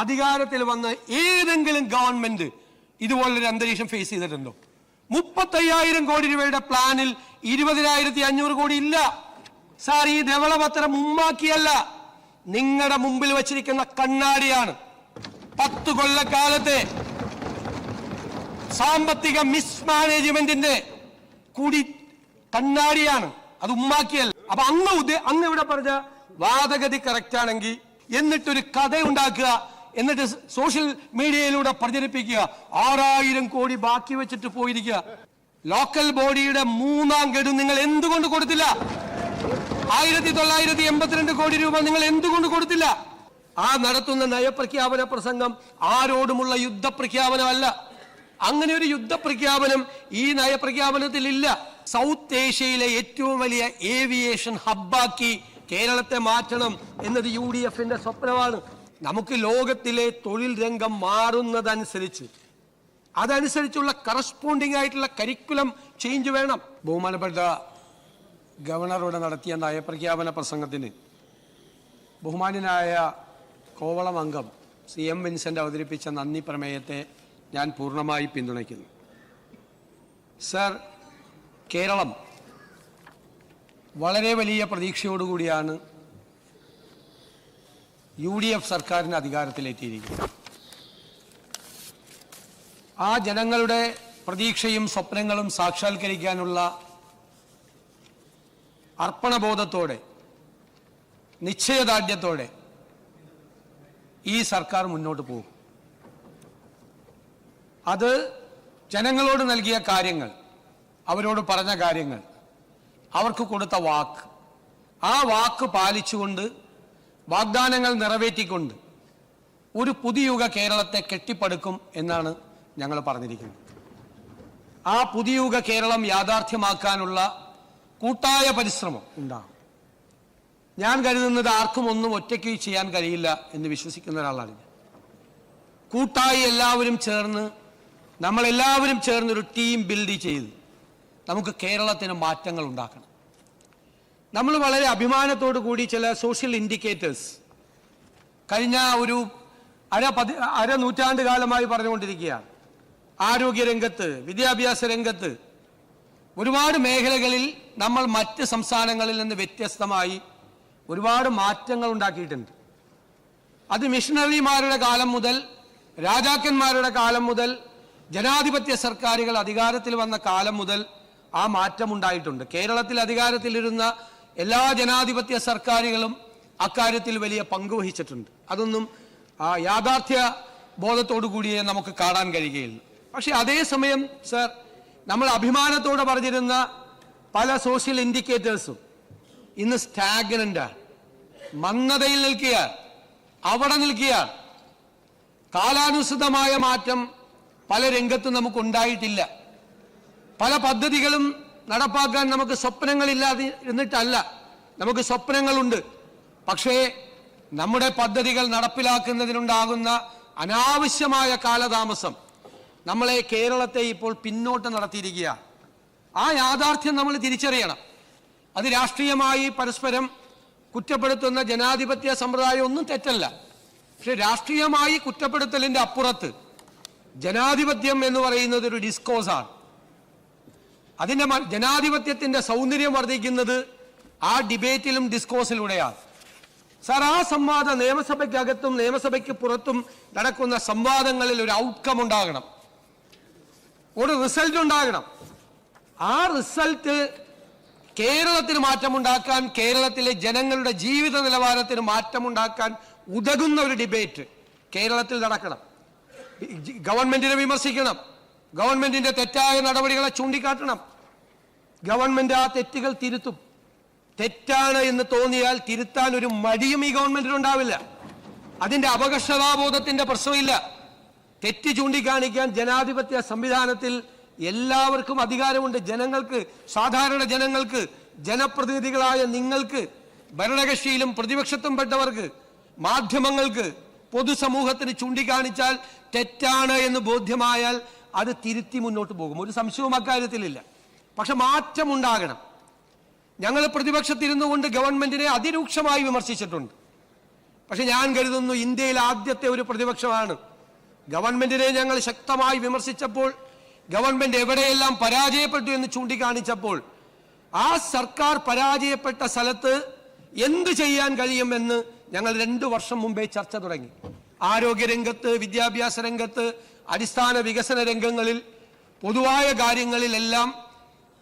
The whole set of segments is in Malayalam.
അധികാരത്തിൽ വന്ന് ഏതെങ്കിലും ഗവൺമെന്റ് ഇതുപോലൊരു അന്തരീക്ഷം ഫേസ് ചെയ്തിട്ടുണ്ടോ? 35,000 കോടി രൂപയുടെ പ്ലാനിൽ 20,500 കോടി ഇല്ല. സാർ, ഈ ധവളപത്രം ഉമ്മാക്കിയല്ല, നിങ്ങളുടെ മുമ്പിൽ വച്ചിരിക്കുന്ന കണ്ണാടിയാണ്. 10 കൊല്ലക്കാലത്തെ സാമ്പത്തിക മിസ്മാനേജ്മെന്റിന്റെ കൂടി കണ്ണാടിയാണ്, അത് ഉമ്മാക്കിയല്ല. അപ്പൊ അങ്ങ് ഇവിടെ പറഞ്ഞ വാദഗതി കറക്റ്റ് ആണെങ്കിൽ എന്നിട്ടൊരു കഥ ഉണ്ടാക്കുക, എന്നിട്ട് സോഷ്യൽ മീഡിയയിലൂടെ പ്രചരിപ്പിക്കുക, 6,000 കോടി ബാക്കി വെച്ചിട്ട് പോയിരിക്കുക. ലോക്കൽ ബോഡിയുടെ 3ാം ഗഡു നിങ്ങൾ എന്തുകൊണ്ട് കൊടുത്തില്ല? 1982 കോടി രൂപ നിങ്ങൾ എന്തുകൊണ്ട് കൊടുത്തില്ല? ആ നടത്തുന്ന നയപ്രഖ്യാപന പ്രസംഗം ആരോടുമുള്ള യുദ്ധപ്രഖ്യാപനമല്ല. അങ്ങനെ ഒരു യുദ്ധപ്രഖ്യാപനം ഈ നയപ്രഖ്യാപനത്തിൽ ഇല്ല. സൗത്ത് ഏഷ്യയിലെ ഏറ്റവും വലിയ ഏവിയേഷൻ ഹബ്ബാക്കി കേരളത്തെ മാറ്റണം എന്നത് UDFന്റെ സ്വപ്നമാണ്. നമുക്ക് ലോകത്തിലെ തൊഴിൽ രംഗം മാറുന്നതനുസരിച്ച് അതനുസരിച്ചുള്ള കറസ്പോണ്ടിങ് ആയിട്ടുള്ള കരിക്കുലം ചേഞ്ച് വേണം. ബഹുമാനപ്പെട്ട ഗവർണറോട് നടത്തിയ നയപ്രഖ്യാപന പ്രസംഗത്തിന് ബഹുമാന്യനായ കോവളം അംഗം CM വിൻസെന്റ് അവതരിപ്പിച്ച നന്ദി പ്രമേയത്തെ ഞാൻ പൂർണ്ണമായി പിന്തുണയ്ക്കുന്നു. സർ, കേരളം വളരെ വലിയ പ്രതീക്ഷയോടുകൂടിയാണ് UDF സർക്കാരിന് അധികാരത്തിലെത്തിയിരിക്കുന്നത്. ആ ജനങ്ങളുടെ പ്രതീക്ഷയും സ്വപ്നങ്ങളും സാക്ഷാത്കരിക്കാനുള്ള അർപ്പണബോധത്തോടെ, നിശ്ചയദാർഢ്യത്തോടെ ഈ സർക്കാർ മുന്നോട്ട് പോകും. അത് ജനങ്ങളോട് നൽകിയ കാര്യങ്ങൾ, അവരോട് പറഞ്ഞ കാര്യങ്ങൾ, അവർക്ക് കൊടുത്ത വാക്ക്, ആ വാക്ക് പാലിച്ചുകൊണ്ട്, വാഗ്ദാനങ്ങൾ നിറവേറ്റിക്കൊണ്ട് ഒരു പുതിയുഗ കേരളത്തെ കെട്ടിപ്പടുക്കും എന്നാണ് ഞങ്ങൾ പറഞ്ഞിരിക്കുന്നത്. ആ പുതിയുഗ കേരളം യാഥാർത്ഥ്യമാക്കാനുള്ള കൂട്ടായ പരിശ്രമം ഉണ്ടാകും. ഞാൻ കരുതുന്നത് ആർക്കും ഒന്നും ഒറ്റയ്ക്ക് ചെയ്യാൻ കഴിയില്ല എന്ന് വിശ്വസിക്കുന്ന ഒരാളാണ് ഞാൻ. കൂട്ടായി നമ്മളെല്ലാവരും ചേർന്ന് ഒരു ടീം ബിൽഡ് ചെയ്ത് നമുക്ക് കേരളത്തിന് മാറ്റങ്ങൾ ഉണ്ടാക്കണം. നമ്മൾ വളരെ അഭിമാനത്തോടു കൂടി ചില സോഷ്യൽ ഇൻഡിക്കേറ്റേഴ്സ് കഴിഞ്ഞ ഒരു അര നൂറ്റാണ്ട് കാലമായി പറഞ്ഞുകൊണ്ടിരിക്കുകയാണ്. ആരോഗ്യരംഗത്ത്, വിദ്യാഭ്യാസ രംഗത്ത്, ഒരുപാട് മേഖലകളിൽ നമ്മൾ മറ്റ് സംസ്ഥാനങ്ങളിൽ നിന്ന് വ്യത്യസ്തമായി ഒരുപാട് മാറ്റങ്ങൾ ഉണ്ടാക്കിയിട്ടുണ്ട്. അത് മിഷണറിമാരുടെ കാലം മുതൽ, രാജാക്കന്മാരുടെ കാലം മുതൽ, ജനാധിപത്യ സർക്കാരുകൾ അധികാരത്തിൽ വന്ന കാലം മുതൽ ആ മാറ്റമുണ്ടായിട്ടുണ്ട്. കേരളത്തിൽ അധികാരത്തിലിരുന്ന എല്ലാ ജനാധിപത്യ സർക്കാരുകളും അക്കാര്യത്തിൽ വലിയ പങ്ക് വഹിച്ചിട്ടുണ്ട്. അതൊന്നും യാഥാർത്ഥ്യ ബോധത്തോടു കൂടിയേ നമുക്ക് കാണാൻ കഴിയുകയുള്ളൂ. പക്ഷെ അതേസമയം സർ, നമ്മൾ അഭിമാനത്തോടെ പറഞ്ഞിരുന്ന പല സോഷ്യൽ ഇൻഡിക്കേറ്റേഴ്സും ഇന്ന് സ്റ്റാഗ്നന്റാണ്, മന്ദതയിൽ നിൽക്കുകയാണ്, അവിടെ നിൽക്കുകയാണ്. കാലാനുസൃതമായ മാറ്റം പല രംഗത്തും നമുക്കുണ്ടായിട്ടില്ല. പല പദ്ധതികളും നടപ്പാക്കാൻ നമുക്ക് സ്വപ്നങ്ങളില്ലാതെ ഇരുന്നിട്ടല്ല, നമുക്ക് സ്വപ്നങ്ങളുണ്ട്. പക്ഷേ നമ്മുടെ പദ്ധതികൾ നടപ്പിലാക്കുന്നതിനുണ്ടാകുന്ന അനാവശ്യമായ കാലതാമസം നമ്മളെ, കേരളത്തെ ഇപ്പോൾ പിന്നോട്ട് നടത്തിയിരിക്കുകയാണ്. ആ യാഥാർത്ഥ്യം നമ്മൾ തിരിച്ചറിയണം. അത് രാഷ്ട്രീയമായി പരസ്പരം കുറ്റപ്പെടുത്തുന്ന ജനാധിപത്യ സമ്പ്രദായം ഒന്നും തെറ്റല്ല. പക്ഷെ രാഷ്ട്രീയമായി കുറ്റപ്പെടുത്തലിൻ്റെ അപ്പുറത്ത് ജനാധിപത്യം എന്ന് പറയുന്നത് ഒരു ഡിസ്കോസാണ്. അതിൻ്റെ ജനാധിപത്യത്തിൻ്റെ സൗന്ദര്യം വർദ്ധിക്കുന്നത് ആ ഡിബേറ്റിലും ഡിസ്കോസിലൂടെയാണ്. സാർ, ആ സംവാദം നിയമസഭയ്ക്കകത്തും നിയമസഭയ്ക്ക് പുറത്തും നടക്കുന്ന സംവാദങ്ങളിൽ ഒരു ഔട്ട്കം ഉണ്ടാകണം, ഒരു റിസൾട്ട് ഉണ്ടാകണം. ആ റിസൾട്ട് കേരളത്തിന് മാറ്റമുണ്ടാക്കാൻ, കേരളത്തിലെ ജനങ്ങളുടെ ജീവിത നിലവാരത്തിന് മാറ്റമുണ്ടാക്കാൻ ഉതകുന്ന ഒരു ഡിബേറ്റ് കേരളത്തിൽ നടക്കണം. ഗവൺമെന്റിനെ വിമർശിക്കണം, ഗവൺമെന്റിന്റെ തെറ്റായ നടപടികളെ ചൂണ്ടിക്കാട്ടണം. ഗവൺമെന്റ് ആ തെറ്റുകൾ തിരുത്തും. തെറ്റാണ് എന്ന് തോന്നിയാൽ തിരുത്താൻ ഒരു മടിയും ഈ ഗവൺമെന്റിനുണ്ടാവില്ല. അതിന്റെ അപകർഷതാബോധത്തിന്റെ പ്രശ്നമില്ല. തെറ്റ് ചൂണ്ടിക്കാണിക്കാൻ ജനാധിപത്യ സംവിധാനത്തിൽ എല്ലാവർക്കും അധികാരമുണ്ട്. ജനങ്ങൾക്ക്, സാധാരണ ജനങ്ങൾക്ക്, ജനപ്രതിനിധികളായ നിങ്ങൾക്ക്, ഭരണകക്ഷിയിലും പ്രതിപക്ഷത്തും പെട്ടവർക്ക്, മാധ്യമങ്ങൾക്ക്, പൊതുസമൂഹത്തിന് ചൂണ്ടിക്കാണിച്ചാൽ തെറ്റാണ് എന്ന് ബോധ്യമായാൽ അത് തിരുത്തി മുന്നോട്ട് പോകും. ഒരു സംശയവും അക്കാര്യത്തിലില്ല. പക്ഷെ മാറ്റമുണ്ടാകണം. ഞങ്ങൾ പ്രതിപക്ഷത്തിരുന്നു കൊണ്ട് ഗവൺമെന്റിനെ അതിരൂക്ഷമായി വിമർശിച്ചിട്ടുണ്ട്. പക്ഷെ ഞാൻ കരുതുന്നു ഇന്ത്യയിൽ ആദ്യത്തെ ഒരു പ്രതിപക്ഷമാണ്. ഗവൺമെന്റിനെ ഞങ്ങൾ ശക്തമായി വിമർശിച്ചപ്പോൾ, ഗവൺമെന്റ് എവിടെയെല്ലാം പരാജയപ്പെട്ടു എന്ന് ചൂണ്ടിക്കാണിച്ചപ്പോൾ, ആ സർക്കാർ പരാജയപ്പെട്ട സ്ഥലത്ത് എന്ത് ചെയ്യാൻ കഴിയുമെന്ന് ഞങ്ങൾ 2 വർഷം മുമ്പേ ചർച്ച തുടങ്ങി. ആരോഗ്യരംഗത്ത്, വിദ്യാഭ്യാസ രംഗത്ത്, അടിസ്ഥാന വികസന രംഗങ്ങളിൽ, പൊതുവായ കാര്യങ്ങളിലെല്ലാം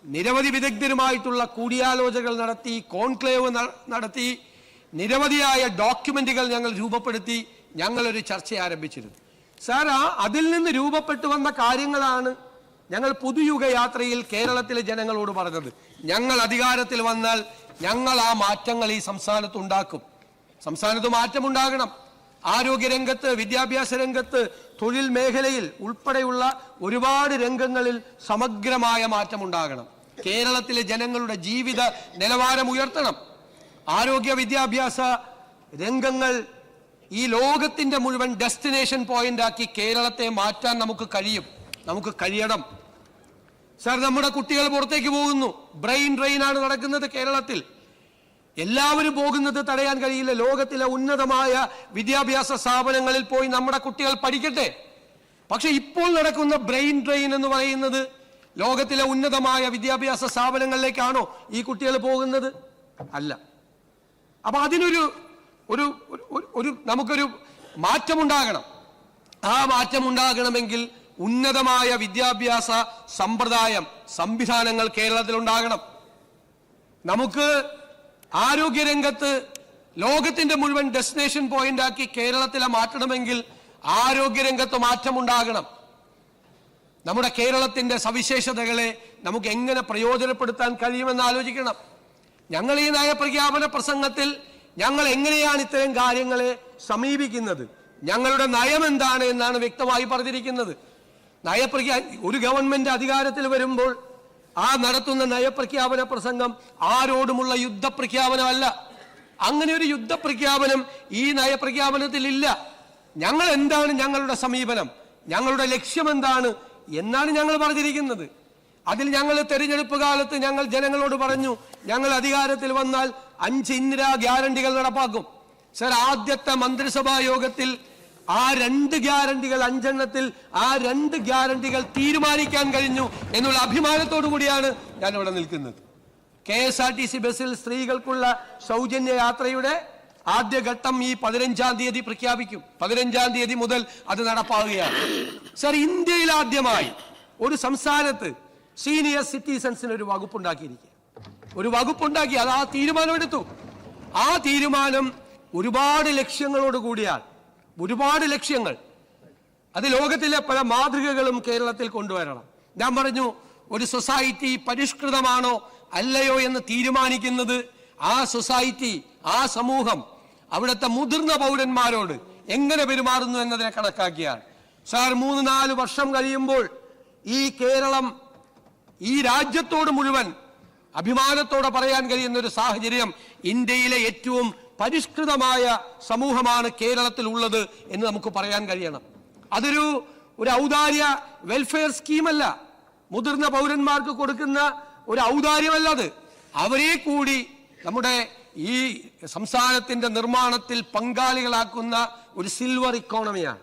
നിരവധി വിദഗ്ധരുമായിട്ടുള്ള കൂടിയാലോചനകൾ നടത്തി, കോൺക്ലേവ് നടത്തി, നിരവധിയായ ഡോക്യുമെന്റുകൾ ഞങ്ങൾ രൂപപ്പെടുത്തി ഞങ്ങളൊരു ചർച്ച ആരംഭിച്ചിരുന്നു. സാർ, അതിൽ നിന്ന് രൂപപ്പെട്ടു വന്ന കാര്യങ്ങളാണ് ഞങ്ങൾ പുതുയുഗ യാത്രയിൽ കേരളത്തിലെ ജനങ്ങളോട് പറഞ്ഞത്. ഞങ്ങൾ അധികാരത്തിൽ വന്നാൽ ഞങ്ങൾ ആ മാറ്റങ്ങൾ ഈ സംസ്ഥാനത്ത് ഉണ്ടാക്കും. സംസ്ഥാനത്ത് മാറ്റമുണ്ടാകണം. ആരോഗ്യരംഗത്ത്, വിദ്യാഭ്യാസ രംഗത്ത്, തൊഴിൽ മേഖലയിൽ ഉൾപ്പെടെയുള്ള ഒരുപാട് രംഗങ്ങളിൽ സമഗ്രമായ മാറ്റമുണ്ടാകണം. കേരളത്തിലെ ജനങ്ങളുടെ ജീവിത നിലവാരം ഉയർത്തണം. ആരോഗ്യ വിദ്യാഭ്യാസ രംഗങ്ങൾ ഈ ലോകത്തിന്റെ മുഴുവൻ ഡെസ്റ്റിനേഷൻ പോയിന്റ് ആക്കി കേരളത്തെ മാറ്റാൻ നമുക്ക് കഴിയണം. സാർ, നമ്മുടെ കുട്ടികൾ പുറത്തേക്ക് പോകുന്നു. ബ്രെയിൻ ഡ്രെയിനാണ് നടക്കുന്നത് കേരളത്തിൽ. എല്ലാവരും പോകുന്നത് തടയാൻ കഴിയില്ല. ലോകത്തിലെ ഉന്നതമായ വിദ്യാഭ്യാസ സ്ഥാപനങ്ങളിൽ പോയി നമ്മുടെ കുട്ടികൾ പഠിക്കട്ടെ. പക്ഷെ ഇപ്പോൾ നടക്കുന്ന ബ്രെയിൻ ഡ്രെയിൻ എന്ന് പറയുന്നത് ലോകത്തിലെ ഉന്നതമായ വിദ്യാഭ്യാസ സ്ഥാപനങ്ങളിലേക്കാണോ ഈ കുട്ടികൾ പോകുന്നത്? അല്ല. അപ്പൊ അതിനൊരു നമുക്കൊരു മാറ്റമുണ്ടാകണം. ആ മാറ്റമുണ്ടാകണമെങ്കിൽ ഉന്നതമായ വിദ്യാഭ്യാസ സംവിധാനങ്ങൾ കേരളത്തിൽ ഉണ്ടാകണം. നമുക്ക് ആരോഗ്യരംഗത്ത് ലോകത്തിന്റെ മുഴുവൻ ഡെസ്റ്റിനേഷൻ പോയിന്റ് ആക്കി കേരളത്തിലെ മാറ്റണമെങ്കിൽ ആരോഗ്യരംഗത്ത് മാറ്റമുണ്ടാകണം. നമ്മുടെ കേരളത്തിന്റെ സവിശേഷതകളെ നമുക്ക് എങ്ങനെ പ്രയോജനപ്പെടുത്താൻ കഴിയുമെന്ന് ആലോചിക്കണം. ഞങ്ങൾ ഈ നയപ്രഖ്യാപന പ്രസംഗത്തിൽ ഞങ്ങൾ എങ്ങനെയാണ് ഇത്തരം കാര്യങ്ങളെ സമീപിക്കുന്നത്, ഞങ്ങളുടെ നയം എന്താണ് എന്നാണ് വ്യക്തമായി പറഞ്ഞിരിക്കുന്നത്. ഒരു ഗവൺമെന്റ് അധികാരത്തിൽ വരുമ്പോൾ ആ നടത്തുന്ന നയപ്രഖ്യാപന പ്രസംഗം ആരോടുമുള്ള യുദ്ധപ്രഖ്യാപനമല്ല. അങ്ങനെ ഒരു യുദ്ധപ്രഖ്യാപനം ഈ നയപ്രഖ്യാപനത്തിൽ ഇല്ല. ഞങ്ങൾ എന്താണ് ഞങ്ങളുടെ സമീപനം, ഞങ്ങളുടെ ലക്ഷ്യം എന്താണ് എന്നാണ് ഞങ്ങൾ പറഞ്ഞിരിക്കുന്നത്. അതിൽ ഞങ്ങൾ തെരഞ്ഞെടുപ്പ് കാലത്ത് ഞങ്ങൾ ജനങ്ങളോട് പറഞ്ഞു, ഞങ്ങൾ അധികാരത്തിൽ വന്നാൽ 5 ഇന്ദിരാ ഗ്യാരണ്ടികൾ നടപ്പാക്കും. സർ, ആദ്യത്തെ മന്ത്രിസഭാ യോഗത്തിൽ ആ 2 ഗ്യാരണ്ടികൾ, 5 എണ്ണത്തിൽ ആ 2 ഗ്യാരണ്ടികൾ തീരുമാനിക്കാൻ കഴിഞ്ഞു എന്നുള്ള അഭിമാനത്തോടു കൂടിയാണ് ഞാൻ ഇവിടെ നിൽക്കുന്നത്. KSRTC ബസ്സിൽ സ്ത്രീകൾക്കുള്ള സൗജന്യ യാത്രയുടെ ആദ്യഘട്ടം ഈ 15-ാം തീയതി പ്രഖ്യാപിക്കും. 15-ാം തീയതി മുതൽ അത് നടപ്പാവുകയാണ്. സർ, ഇന്ത്യയിൽ ആദ്യമായി ഒരു സംസ്ഥാനത്ത് സീനിയർ സിറ്റിസൺസിന് ഒരു വകുപ്പുണ്ടാക്കിയിരിക്കുക. അത് ആ തീരുമാനമെടുത്തു. ആ തീരുമാനം ഒരുപാട് ലക്ഷ്യങ്ങളോട് കൂടിയാണ്. ഒരുപാട് ലക്ഷ്യങ്ങൾ. അത് ലോകത്തിലെ പല മാതൃകകളും കേരളത്തിൽ കൊണ്ടുവരണം. ഞാൻ പറഞ്ഞു, ഒരു സൊസൈറ്റി പരിഷ്കൃതമാണോ അല്ലയോ എന്ന് തീരുമാനിക്കുന്നത് ആ സൊസൈറ്റി, ആ സമൂഹം അവിടുത്തെ മുതിർന്ന പൗരന്മാരോട് എങ്ങനെ പെരുമാറുന്നു എന്നതിനെ കണക്കാക്കിയാണ്. സാർ, 3-4 വർഷം കഴിയുമ്പോൾ ഈ കേരളം ഈ രാജ്യത്തോട് മുഴുവൻ അഭിമാനത്തോടെ പറയാൻ കഴിയുന്ന ഒരു സാഹചര്യം, ഇന്ത്യയിലെ ഏറ്റവും പരിഷ്കൃതമായ സമൂഹമാണ് കേരളത്തിൽ ഉള്ളത് എന്ന് നമുക്ക് പറയാൻ കഴിയണം. അതൊരു ഔദാര്യ വെൽഫെയർ സ്കീമല്ല, മുതിർന്ന പൗരന്മാർക്ക് കൊടുക്കുന്ന ഒരു ഔദാര്യമല്ല. അത് അവരെ കൂടി നമ്മുടെ ഈ സംസ്ഥാനത്തിന്റെ നിർമ്മാണത്തിൽ പങ്കാളികളാക്കുന്ന ഒരു സിൽവർ ഇക്കോണമിയാണ്.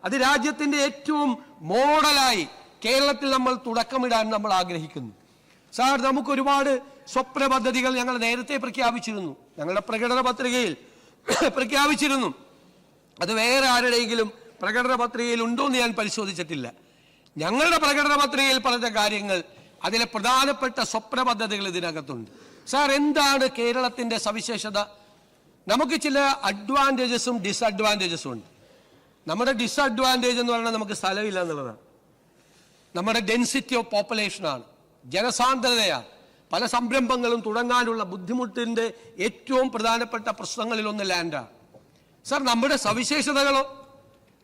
അത് രാജ്യത്തിന്റെ ഏറ്റവും മോഡലായി കേരളത്തിൽ നമ്മൾ തുടക്കമിടാൻ നമ്മൾ ആഗ്രഹിക്കുന്നു. സാർ, നമുക്ക് ഒരുപാട് സ്വപ്ന പദ്ധതികൾ ഞങ്ങൾ നേരത്തെ പ്രഖ്യാപിച്ചിരുന്നു, ഞങ്ങളുടെ പ്രകടന പത്രികയിൽ പ്രഖ്യാപിച്ചിരുന്നു. അത് വേറെ ആരുടെയെങ്കിലും പ്രകടന പത്രികയിൽ ഉണ്ടോ എന്ന് ഞാൻ പരിശോധിച്ചിട്ടില്ല. ഞങ്ങളുടെ പ്രകടന പത്രികയിൽ പറഞ്ഞ കാര്യങ്ങൾ, അതിലെ പ്രധാനപ്പെട്ട സ്വപ്ന പദ്ധതികൾ ഇതിനകത്തുണ്ട്. സാർ, എന്താണ് കേരളത്തിന്റെ സവിശേഷത? നമുക്ക് ചില അഡ്വാൻറ്റേജസും ഡിസഡ്വാൻറ്റേജസും ഉണ്ട്. നമ്മുടെ ഡിസഡ്വാൻറ്റേജ് എന്ന് പറഞ്ഞാൽ നമുക്ക് സ്ഥലമില്ല എന്നുള്ളതാണ്. നമ്മുടെ ഡെൻസിറ്റി ഓഫ് പോപ്പുലേഷനാണ്, ജനസാന്ദ്രതയാണ്. പല സംരംഭങ്ങളും തുടങ്ങാനുള്ള ബുദ്ധിമുട്ടിന്റെ ഏറ്റവും പ്രധാനപ്പെട്ട പ്രശ്നങ്ങളിലൊന്ന് ലാൻഡാണ്. സാർ, നമ്മുടെ സവിശേഷതകളോ?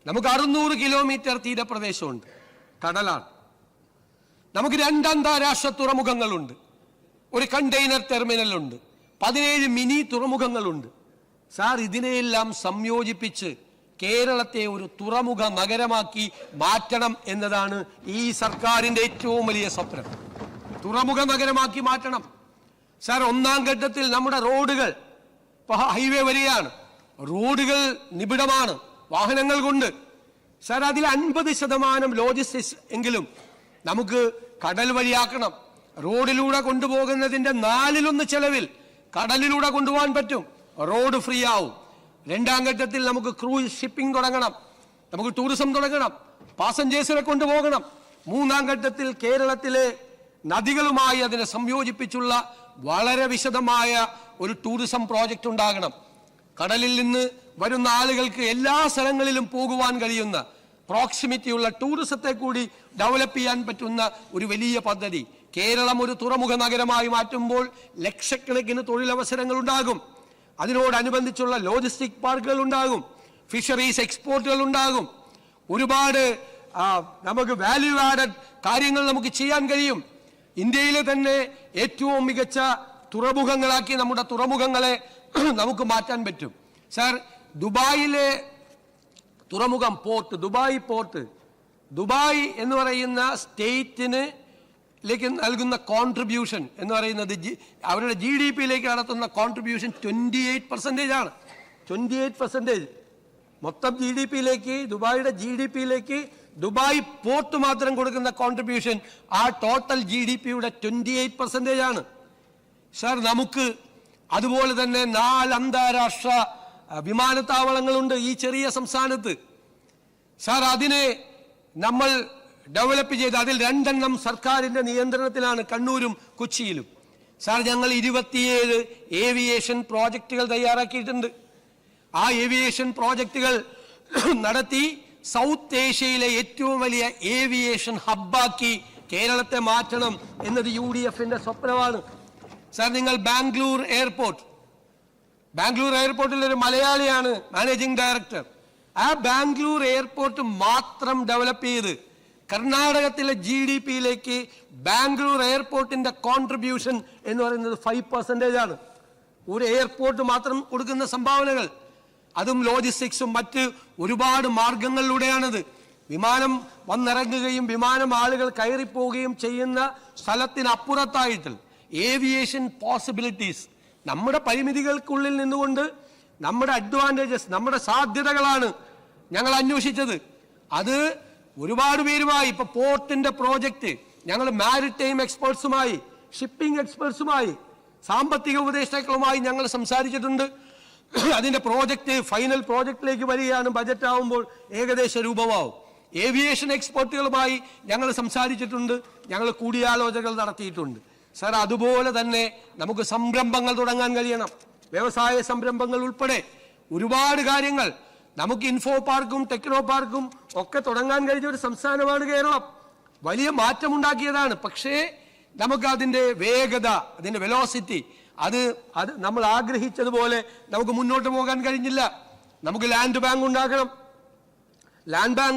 നമുക്ക് 600 കിലോമീറ്റർ തീരപ്രദേശമുണ്ട്, കടലാണ്. നമുക്ക് 2 അന്താരാഷ്ട്ര തുറമുഖങ്ങളുണ്ട്, ഒരു കണ്ടെയ്നർ ടെർമിനലുണ്ട്, 17 മിനി തുറമുഖങ്ങളുണ്ട്. സാർ, ഇതിനെയെല്ലാം സംയോജിപ്പിച്ച് കേരളത്തെ ഒരു തുറമുഖ നഗരമാക്കി മാറ്റണം എന്നതാണ് ഈ സർക്കാരിന്റെ ഏറ്റവും വലിയ സ്വപ്നം. തുറമുഖ നഗരമാക്കി മാറ്റണം. സാർ, 1-ാം ഘട്ടത്തിൽ നമ്മുടെ റോഡുകൾ ഇപ്പൊ ഹൈവേ വരികയാണ്, റോഡുകൾ നിബിഡമാണ് വാഹനങ്ങൾ കൊണ്ട്. സാർ, അതിൽ 50% ലോജിസ്റ്റിക്സ് എങ്കിലും നമുക്ക് കടൽ വഴിയാക്കണം. റോഡിലൂടെ കൊണ്ടുപോകുന്നതിന്റെ 1/4 ചെലവിൽ കടലിലൂടെ കൊണ്ടുപോകാൻ പറ്റും. റോഡ് ഫ്രീ ആവും. 2ാം ഘട്ടത്തിൽ നമുക്ക് ക്രൂസ് ഷിപ്പിംഗ് തുടങ്ങണം, നമുക്ക് ടൂറിസം തുടങ്ങണം, പാസഞ്ചേഴ്സിനെ കൊണ്ടുപോകണം. 3ാം ഘട്ടത്തിൽ കേരളത്തിലെ നദികളുമായി അതിനെ സംയോജിപ്പിച്ചുള്ള വളരെ വിശദമായ ഒരു ടൂറിസം പ്രോജക്റ്റ് ഉണ്ടാകണം. കടലിൽ നിന്ന് വരുന്ന ആളുകൾക്ക് എല്ലാ സ്ഥലങ്ങളിലും പോകുവാൻ കഴിയുന്ന പ്രോക്സിമിറ്റിയുള്ള ടൂറിസത്തെ കൂടി ഡെവലപ്പ് ചെയ്യാൻ പറ്റുന്ന ഒരു വലിയ പദ്ധതി. കേരളം ഒരു തുറമുഖ നഗരമായി മാറ്റുമ്പോൾ ലക്ഷക്കണക്കിന് തൊഴിലവസരങ്ങൾ ഉണ്ടാകും. അതിനോടനുബന്ധിച്ചുള്ള ലോജിസ്റ്റിക് പാർക്കുകൾ ഉണ്ടാകും, ഫിഷറീസ് എക്സ്പോർട്ടുകൾ ഉണ്ടാകും. ഒരുപാട് നമുക്ക് വാല്യൂ ആഡഡ് കാര്യങ്ങൾ നമുക്ക് ചെയ്യാൻ കഴിയും. ഇന്ത്യയിലെ തന്നെ ഏറ്റവും മികച്ച തുറമുഖങ്ങളാക്കി നമ്മുടെ തുറമുഖങ്ങളെ നമുക്ക് മാറ്റാൻ പറ്റും. സാർ, ദുബായിലെ തുറമുഖം പോർട്ട്, ദുബായ് പോർട്ട്, ദുബായ് എന്ന് പറയുന്ന സ്റ്റേറ്റിലേക്ക് നൽകുന്ന കോൺട്രിബ്യൂഷൻ എന്ന് പറയുന്നത് അവരുടെ GDP-യിലേക്ക് നടത്തുന്ന കോൺട്രിബ്യൂഷൻ 28% ആണ്. 28% മൊത്തം GDP-യിലേക്ക്, ദുബായിയുടെ GDP-യിലേക്ക് ദുബായ് പോർട്ട് മാത്രം കൊടുക്കുന്ന കോൺട്രിബ്യൂഷൻ ആ ടോട്ടൽ GDP-യുടെ 28% ആണ്. സാർ, നമുക്ക് അതുപോലെ തന്നെ 4 അന്താരാഷ്ട്ര വിമാനത്താവളങ്ങളുണ്ട് ഈ ചെറിയ സംസ്ഥാനത്ത്. സാർ, അതിനെ നമ്മൾ ഡെവലപ്പ് ചെയ്ത് അതിൽ 2 സർക്കാരിന്റെ നിയന്ത്രണത്തിലാണ്, കണ്ണൂരും കൊച്ചിയിലും. സാർ, ഞങ്ങൾ 27 ഏവിയേഷൻ പ്രോജക്റ്റുകൾ തയ്യാറാക്കിയിട്ടുണ്ട്. ആ ഏവിയേഷൻ പ്രോജക്റ്റുകൾ നടത്തി സൗത്ത് ഏഷ്യയിലെ ഏറ്റവും വലിയ ഏവിയേഷൻ ഹബ്ബാക്കി കേരളത്തെ മാറ്റണം എന്നത് UDF-ന്റെ സ്വപ്നമാണ്. സാർ, നിങ്ങൾ ബാംഗ്ലൂർ എയർപോർട്ടിൽ ഒരു മലയാളിയാണ് മാനേജിംഗ് ഡയറക്ടർ. ആ ബാംഗ്ലൂർ എയർപോർട്ട് മാത്രം ഡെവലപ്പ് ചെയ്ത് കർണാടകത്തിലെ GDP-യിലേക്ക് ബാംഗ്ലൂർ എയർപോർട്ടിന്റെ കോൺട്രിബ്യൂഷൻ എന്ന് പറയുന്നത് 5% ആണ്. ഒരു എയർപോർട്ട് മാത്രം കൊടുക്കുന്ന സംഭാവനകൾ, അതും ലോജിസ്റ്റിക്സും മറ്റ് ഒരുപാട് മാർഗങ്ങളിലൂടെയാണത്. വിമാനം വന്നിറങ്ങുകയും വിമാനം ആളുകൾ കയറിപ്പോവുകയും ചെയ്യുന്ന സ്ഥലത്തിനപ്പുറത്തായിട്ട് ഏവിയേഷൻ പോസിബിലിറ്റീസ്, നമ്മുടെ പരിമിതികൾക്കുള്ളിൽ നിന്നുകൊണ്ട് നമ്മുടെ അഡ്വാൻറ്റേജസ്, നമ്മുടെ സാധ്യതകളാണ് ഞങ്ങൾ അന്വേഷിച്ചത്. അത് ഒരുപാട് പേരുമായി, ഇപ്പൊ പോർട്ടിന്റെ പ്രോജക്റ്റ് ഞങ്ങൾ മാരിടൈം എക്സ്പേർട്സുമായി, ഷിപ്പിംഗ് എക്സ്പേർട്സുമായി, സാമ്പത്തിക ഉപദേഷ്ടാക്കളുമായി ഞങ്ങൾ സംസാരിച്ചിട്ടുണ്ട്. അതിന്റെ പ്രോജക്റ്റ് ഫൈനൽ പ്രോജക്റ്റിലേക്ക് വരികയാണ്. ബജറ്റ് ആവുമ്പോൾ ഏകദേശ രൂപമാവും. ഏവിയേഷൻ എക്സ്പേർട്ടുകളുമായി ഞങ്ങൾ സംസാരിച്ചിട്ടുണ്ട്, ഞങ്ങൾ കൂടിയാലോചനകൾ നടത്തിയിട്ടുണ്ട്. സാർ, അതുപോലെ തന്നെ നമുക്ക് സംരംഭങ്ങൾ തുടങ്ങാൻ കഴിയണം. വ്യവസായ സംരംഭങ്ങൾ ഉൾപ്പെടെ ഒരുപാട് കാര്യങ്ങൾ നമുക്ക് ഇൻഫോ പാർക്കും ടെക്നോ പാർക്കും ഒക്കെ തുടങ്ങാൻ കഴിഞ്ഞ ഒരു സംസ്ഥാനമാണ് കേരളം. വലിയ മാറ്റമുണ്ടാക്കിയതാണ്. പക്ഷേ നമുക്ക് അതിൻ്റെ വേഗത, അതിൻ്റെ വെലോസിറ്റി, അത് നമ്മൾ ആഗ്രഹിച്ചതുപോലെ നമുക്ക് മുന്നോട്ട് പോകാൻ കഴിഞ്ഞില്ല. നമുക്ക് ലാൻഡ് ബാങ്ക്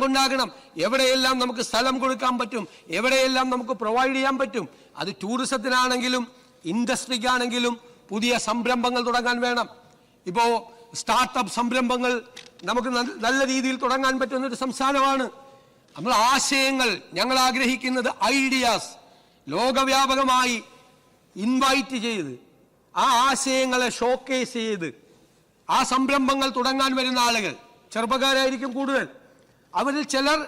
ഉണ്ടാകണം. എവിടെയെല്ലാം നമുക്ക് സ്ഥലം കൊടുക്കാൻ പറ്റും, എവിടെയെല്ലാം നമുക്ക് പ്രൊവൈഡ് ചെയ്യാൻ പറ്റും. അത് ടൂറിസത്തിനാണെങ്കിലും ഇൻഡസ്ട്രിക്കാണെങ്കിലും പുതിയ സംരംഭങ്ങൾ തുടങ്ങാൻ വേണം. ഇപ്പോൾ സ്റ്റാർട്ടപ്പ് സംരംഭങ്ങൾ നമുക്ക് നല്ല രീതിയിൽ തുടങ്ങാൻ പറ്റുന്ന ഒരു സംസ്ഥാനമാണ്. നമ്മൾ ആശയങ്ങൾ, ഞങ്ങൾ ആഗ്രഹിക്കുന്നത് ഐഡിയാസ് ലോകവ്യാപകമായി ഇൻവൈറ്റ് ചെയ്ത് ആ ആശയങ്ങളെ ഷോക്കേസ് ചെയ്ത് ആ സംരംഭങ്ങൾ തുടങ്ങാൻ വരുന്ന ആളുകൾ ചെറുപ്പക്കാരായിരിക്കും കൂടുതൽ. അവരിൽ ചിലർ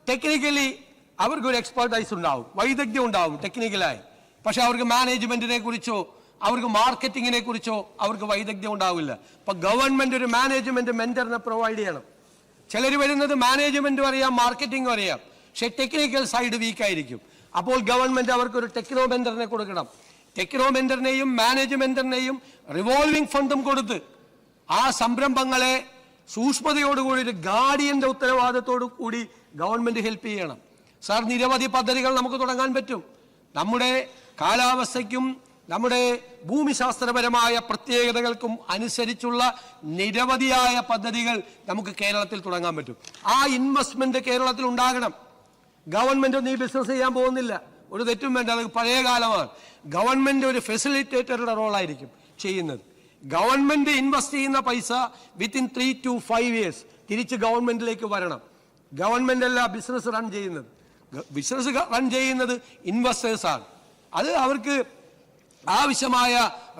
ടെക്നിക്കലി അവർക്കൊരു എക്സ്പെർട്ടൈസ് ഉണ്ടാവും, വൈദഗ്ധ്യം ഉണ്ടാവും ടെക്നിക്കലായി. പക്ഷെ അവർക്ക് മാനേജ്മെന്റിനെ കുറിച്ചോ അവർക്ക് മാർക്കറ്റിങ്ങിനെ കുറിച്ചോ അവർക്ക് വൈദഗ്ധ്യം ഉണ്ടാവില്ല. അപ്പൊ ഗവൺമെന്റ് ഒരു മാനേജ്മെന്റ് മെന്ററിനെ പ്രൊവൈഡ് ചെയ്യണം. ചിലർ വരുന്നത് മാനേജ്മെന്റും അറിയാം, മാർക്കറ്റിംഗും അറിയാം, പക്ഷെ ടെക്നിക്കൽ സൈഡ് വീക്കായിരിക്കും. അപ്പോൾ ഗവൺമെന്റ് അവർക്കൊരു ടെക്നോ മെന്ററിനെ കൊടുക്കണം. ടെക്നോ മെന്ററിനെയും മാനേജ്മെന്റിനെയും റിവോൾവിംഗ് ഫണ്ടും കൊടുത്ത് ആ സംരംഭങ്ങളെ സൂക്ഷ്മതയോടുകൂടി ഒരു ഗാർഡിയന്റെ ഉത്തരവാദിത്തോടു കൂടി ഗവൺമെന്റ് ഹെൽപ്പ് ചെയ്യണം. സാർ, നിരവധി പദ്ധതികൾ നമുക്ക് തുടങ്ങാൻ പറ്റും. നമ്മുടെ കാലാവസ്ഥയ്ക്കും നമ്മുടെ ഭൂമിശാസ്ത്രപരമായ പ്രത്യേകതകൾക്കും അനുസരിച്ചുള്ള നിരവധിയായ പദ്ധതികൾ നമുക്ക് കേരളത്തിൽ തുടങ്ങാൻ പറ്റും. ആ ഇൻവെസ്റ്റ്മെന്റ് കേരളത്തിൽ ഉണ്ടാകണം. ഗവൺമെന്റ് ഒന്നും ഈ ബിസിനസ് ചെയ്യാൻ പോകുന്നില്ല, ഒരു തെറ്റും വേണ്ട, അത് പഴയ കാലമാണ്. ഗവൺമെന്റ് ഒരു ഫെസിലിറ്റേറ്ററുടെ റോളായിരിക്കും ചെയ്യുന്നത്. ഗവൺമെന്റ് ഇൻവെസ്റ്റ് ചെയ്യുന്ന പൈസ വിത്തിൻ 3 to 5 years തിരിച്ച് ഗവൺമെന്റിലേക്ക് വരണം. ഗവൺമെന്റ് അല്ല ബിസിനസ് റൺ ചെയ്യുന്നത്. ബിസിനസ് റൺ ചെയ്യുന്നത് ഇൻവെസ്റ്റേഴ്സാണ്. അത് അവർക്ക് ആവശ്യമായ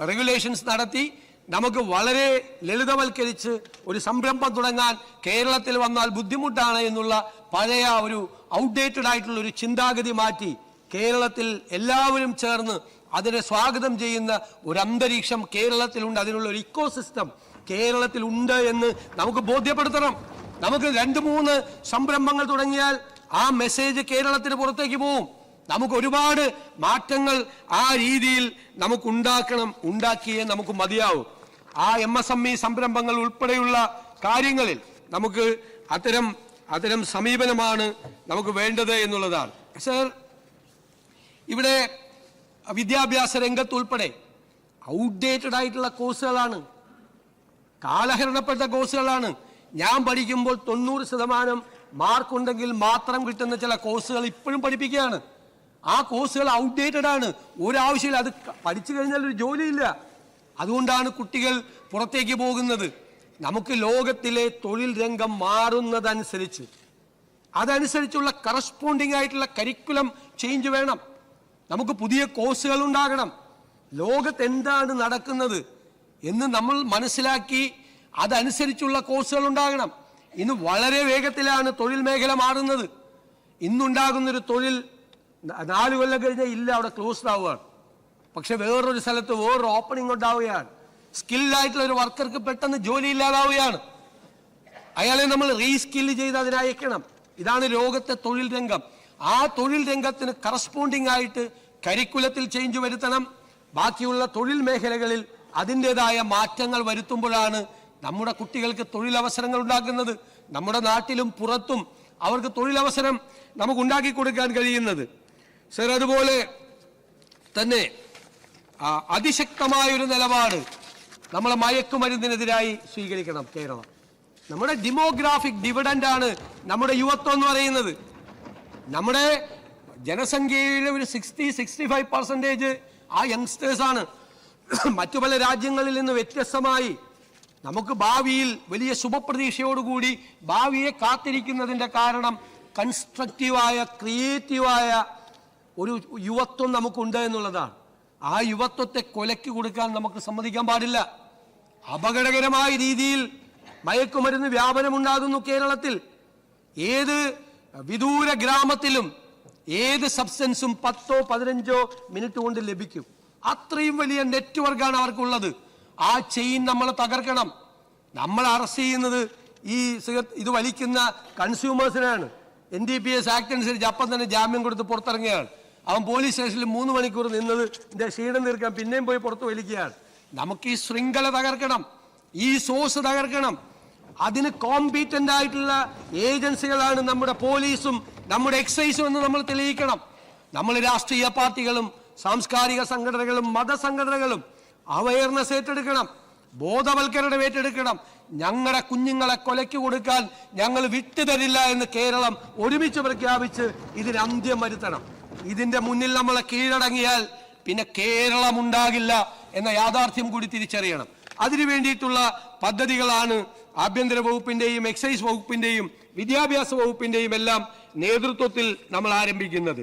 റെഗുലേഷൻസ് നടത്തി നമുക്ക് വളരെ ലളിതവൽക്കരിച്ച് ഒരു സംരംഭം തുടങ്ങാൻ കേരളത്തിൽ വന്നാൽ ബുദ്ധിമുട്ടാണ് എന്നുള്ള പഴയ ഒരു ഔട്ട്ഡേറ്റഡ് ആയിട്ടുള്ള ഒരു ചിന്താഗതി മാറ്റി കേരളത്തിൽ എല്ലാവരും ചേർന്ന് അതിനെ സ്വാഗതം ചെയ്യുന്ന ഒരു അന്തരീക്ഷം കേരളത്തിലുണ്ട്. അതിനുള്ള ഒരു ഇക്കോസിസ്റ്റം കേരളത്തിലുണ്ട് എന്ന് നമുക്ക് ബോധ്യപ്പെടുത്തണം. നമുക്ക് 2-3 സംരംഭങ്ങൾ തുടങ്ങിയാൽ ആ മെസ്സേജ് കേരളത്തിന് പുറത്തേക്ക് പോവും. നമുക്ക് ഒരുപാട് മാറ്റങ്ങൾ ആ രീതിയിൽ നമുക്ക് ഉണ്ടാക്കിയേ നമുക്ക് മതിയാവും. ആ MSME സംരംഭങ്ങൾ ഉൾപ്പെടെയുള്ള കാര്യങ്ങളിൽ നമുക്ക് അത്തരം സമീപനമാണ് നമുക്ക് വേണ്ടത് എന്നുള്ളതാണ്. സർ, ഇവിടെ വിദ്യാഭ്യാസ രംഗത്തുൾപ്പെടെ ഔട്ട്ഡേറ്റഡ് ആയിട്ടുള്ള കോഴ്സുകളാണ്, കാലഹരണപ്പെട്ട കോഴ്സുകളാണ്. ഞാൻ പഠിക്കുമ്പോൾ 90% മാർക്കുണ്ടെങ്കിൽ മാത്രം കിട്ടുന്ന ചില കോഴ്സുകൾ ഇപ്പോഴും പഠിപ്പിക്കുകയാണ്. ആ കോഴ്സുകൾ ഔട്ട്ഡേറ്റഡ് ആണ്. ഒരാവശ്യമില്ല, അത് പഠിച്ചു കഴിഞ്ഞാൽ ഒരു ജോലിയില്ല. അതുകൊണ്ടാണ് കുട്ടികൾ പുറത്തേക്ക് പോകുന്നത്. നമുക്ക് ലോകത്തിലെ തൊഴിൽ രംഗം മാറുന്നതനുസരിച്ച് അതനുസരിച്ചുള്ള കറസ്പോണ്ടിങ് ആയിട്ടുള്ള കരിക്കുലം ചേഞ്ച് വേണം. നമുക്ക് പുതിയ കോഴ്സുകൾ ഉണ്ടാകണം. ലോകത്ത് എന്താണ് നടക്കുന്നത് എന്ന് നമ്മൾ മനസ്സിലാക്കി അതനുസരിച്ചുള്ള കോഴ്സുകൾ ഉണ്ടാകണം. ഇന്ന് വളരെ വേഗത്തിലാണ് തൊഴിൽ മേഖല മാറുന്നത്. ഇന്നുണ്ടാകുന്നൊരു തൊഴിൽ 4 കൊല്ലം കഴിഞ്ഞാൽ ഇല്ല, അവിടെ ക്ലോസ്ഡ് ആവുകയാണ്. പക്ഷെ വേറൊരു സ്ഥലത്ത് വേറൊരു ഓപ്പണിംഗ് ഉണ്ടാവുകയാണ്. സ്കില്ലായിട്ടുള്ള ഒരു വർക്കർക്ക് പെട്ടെന്ന് ജോലി ഇല്ലാതാവുകയാണ്. അയാളെ നമ്മൾ റീസ്കില്ല് ചെയ്ത് അതിനയക്കണം. ഇതാണ് ലോകത്തെ തൊഴിൽ രംഗം. ആ തൊഴിൽ രംഗത്തിന് കറസ്പോണ്ടിങ് ആയിട്ട് കരിക്കുലത്തിൽ ചേഞ്ച് വരുത്തണം. ബാക്കിയുള്ള തൊഴിൽ മേഖലകളിൽ അതിൻ്റെതായ മാറ്റങ്ങൾ വരുത്തുമ്പോഴാണ് നമ്മുടെ കുട്ടികൾക്ക് തൊഴിലവസരങ്ങൾ ഉണ്ടാക്കുന്നത്. നമ്മുടെ നാട്ടിലും പുറത്തും അവർക്ക് തൊഴിലവസരം നമുക്ക് ഉണ്ടാക്കി കൊടുക്കാൻ കഴിയുന്നത്. സർ, അതുപോലെ തന്നെ അതിശക്തമായൊരു നിലപാട് നമ്മളെ മയക്കുമരുന്നിനെതിരായി സ്വീകരിക്കണം കേരളം. നമ്മുടെ ഡെമോഗ്രാഫിക് ഡിവിഡൻഡ് ആണ് നമ്മുടെ യുവത്വം എന്ന് പറയുന്നത്. നമ്മുടെ ജനസംഖ്യയിലെ ഒരു 60-65% ആ യങ്സ്റ്റേഴ്സാണ്. മറ്റു പല രാജ്യങ്ങളിൽ നിന്ന് വ്യത്യസ്തമായി നമുക്ക് ഭാവിയിൽ വലിയ ശുഭപ്രതീക്ഷയോടുകൂടി ഭാവിയെ കാത്തിരിക്കുന്നതിൻ്റെ കാരണം കൺസ്ട്രക്റ്റീവായ ക്രിയേറ്റീവായ ഒരു യുവത്വം നമുക്കുണ്ട് എന്നുള്ളതാണ്. ആ യുവത്വത്തെ കൊലയ്ക്ക് കൊടുക്കാൻ നമുക്ക് സമ്മതിക്കാൻ പാടില്ല. അപകടകരമായ രീതിയിൽ മയക്കുമരുന്ന് വ്യാപനമുണ്ടാകുന്നു കേരളത്തിൽ. ഏത് വിദൂര ഗ്രാമത്തിലും ഏത് സബ്സ്റ്റൻസും 10-15 മിനിറ്റ് കൊണ്ട് ലഭിക്കും. അത്രയും വലിയ നെറ്റ്വർക്കാണ് അവർക്കുള്ളത്. ആ ചെയിൻ നമ്മൾ തകർക്കണം. നമ്മൾ അറസ്റ്റ് ചെയ്യുന്നത് ഇത് വലിക്കുന്ന കൺസ്യൂമേഴ്സിനാണ്. NDPS ആക്ട് അനുസരിച്ച് അപ്പം തന്നെ ജാമ്യം കൊടുത്ത് പുറത്തിറങ്ങുകയാണ്. അവൻ പോലീസ് സ്റ്റേഷനിൽ 3 മണിക്കൂർ നിന്നത് ക്ഷീണം തീർക്കാൻ പിന്നെയും പോയി പുറത്ത് വലിക്കുകയാണ്. നമുക്ക് ഈ ശൃംഖല തകർക്കണം, ഈ സോഴ്സ് തകർക്കണം. അതിന് കോമ്പീറ്റന്റ് ആയിട്ടുള്ള ഏജൻസികളാണ് നമ്മുടെ പോലീസും നമ്മുടെ എക്സൈസും എന്ന് നമ്മൾ തെളിയിക്കണം. നമ്മൾ രാഷ്ട്രീയ പാർട്ടികളും സാംസ്കാരിക സംഘടനകളും മതസംഘടനകളും അവയർനെസ് ഏറ്റെടുക്കണം, ബോധവൽക്കരണം ഏറ്റെടുക്കണം. ഞങ്ങളുടെ കുഞ്ഞുങ്ങളെ കൊലയ്ക്ക് കൊടുക്കാൻ ഞങ്ങൾ വിട്ടുതരില്ല എന്ന് കേരളം ഒരുമിച്ച് പ്രഖ്യാപിച്ച് ഇതിന് അന്ത്യം വരുത്തണം. ഇതിന്റെ മുന്നിൽ നമ്മളെ കീഴടങ്ങിയാൽ പിന്നെ കേരളം ഉണ്ടാകില്ല എന്ന യാഥാർത്ഥ്യം കൂടി തിരിച്ചറിയണം. അതിനു വേണ്ടിയിട്ടുള്ള പദ്ധതികളാണ് ആഭ്യന്തര വകുപ്പിന്റെയും എക്സൈസ് വകുപ്പിന്റെയും വിദ്യാഭ്യാസ വകുപ്പിന്റെയും എല്ലാം നേതൃത്വത്തിൽ നമ്മൾ ആരംഭിക്കുന്നത്.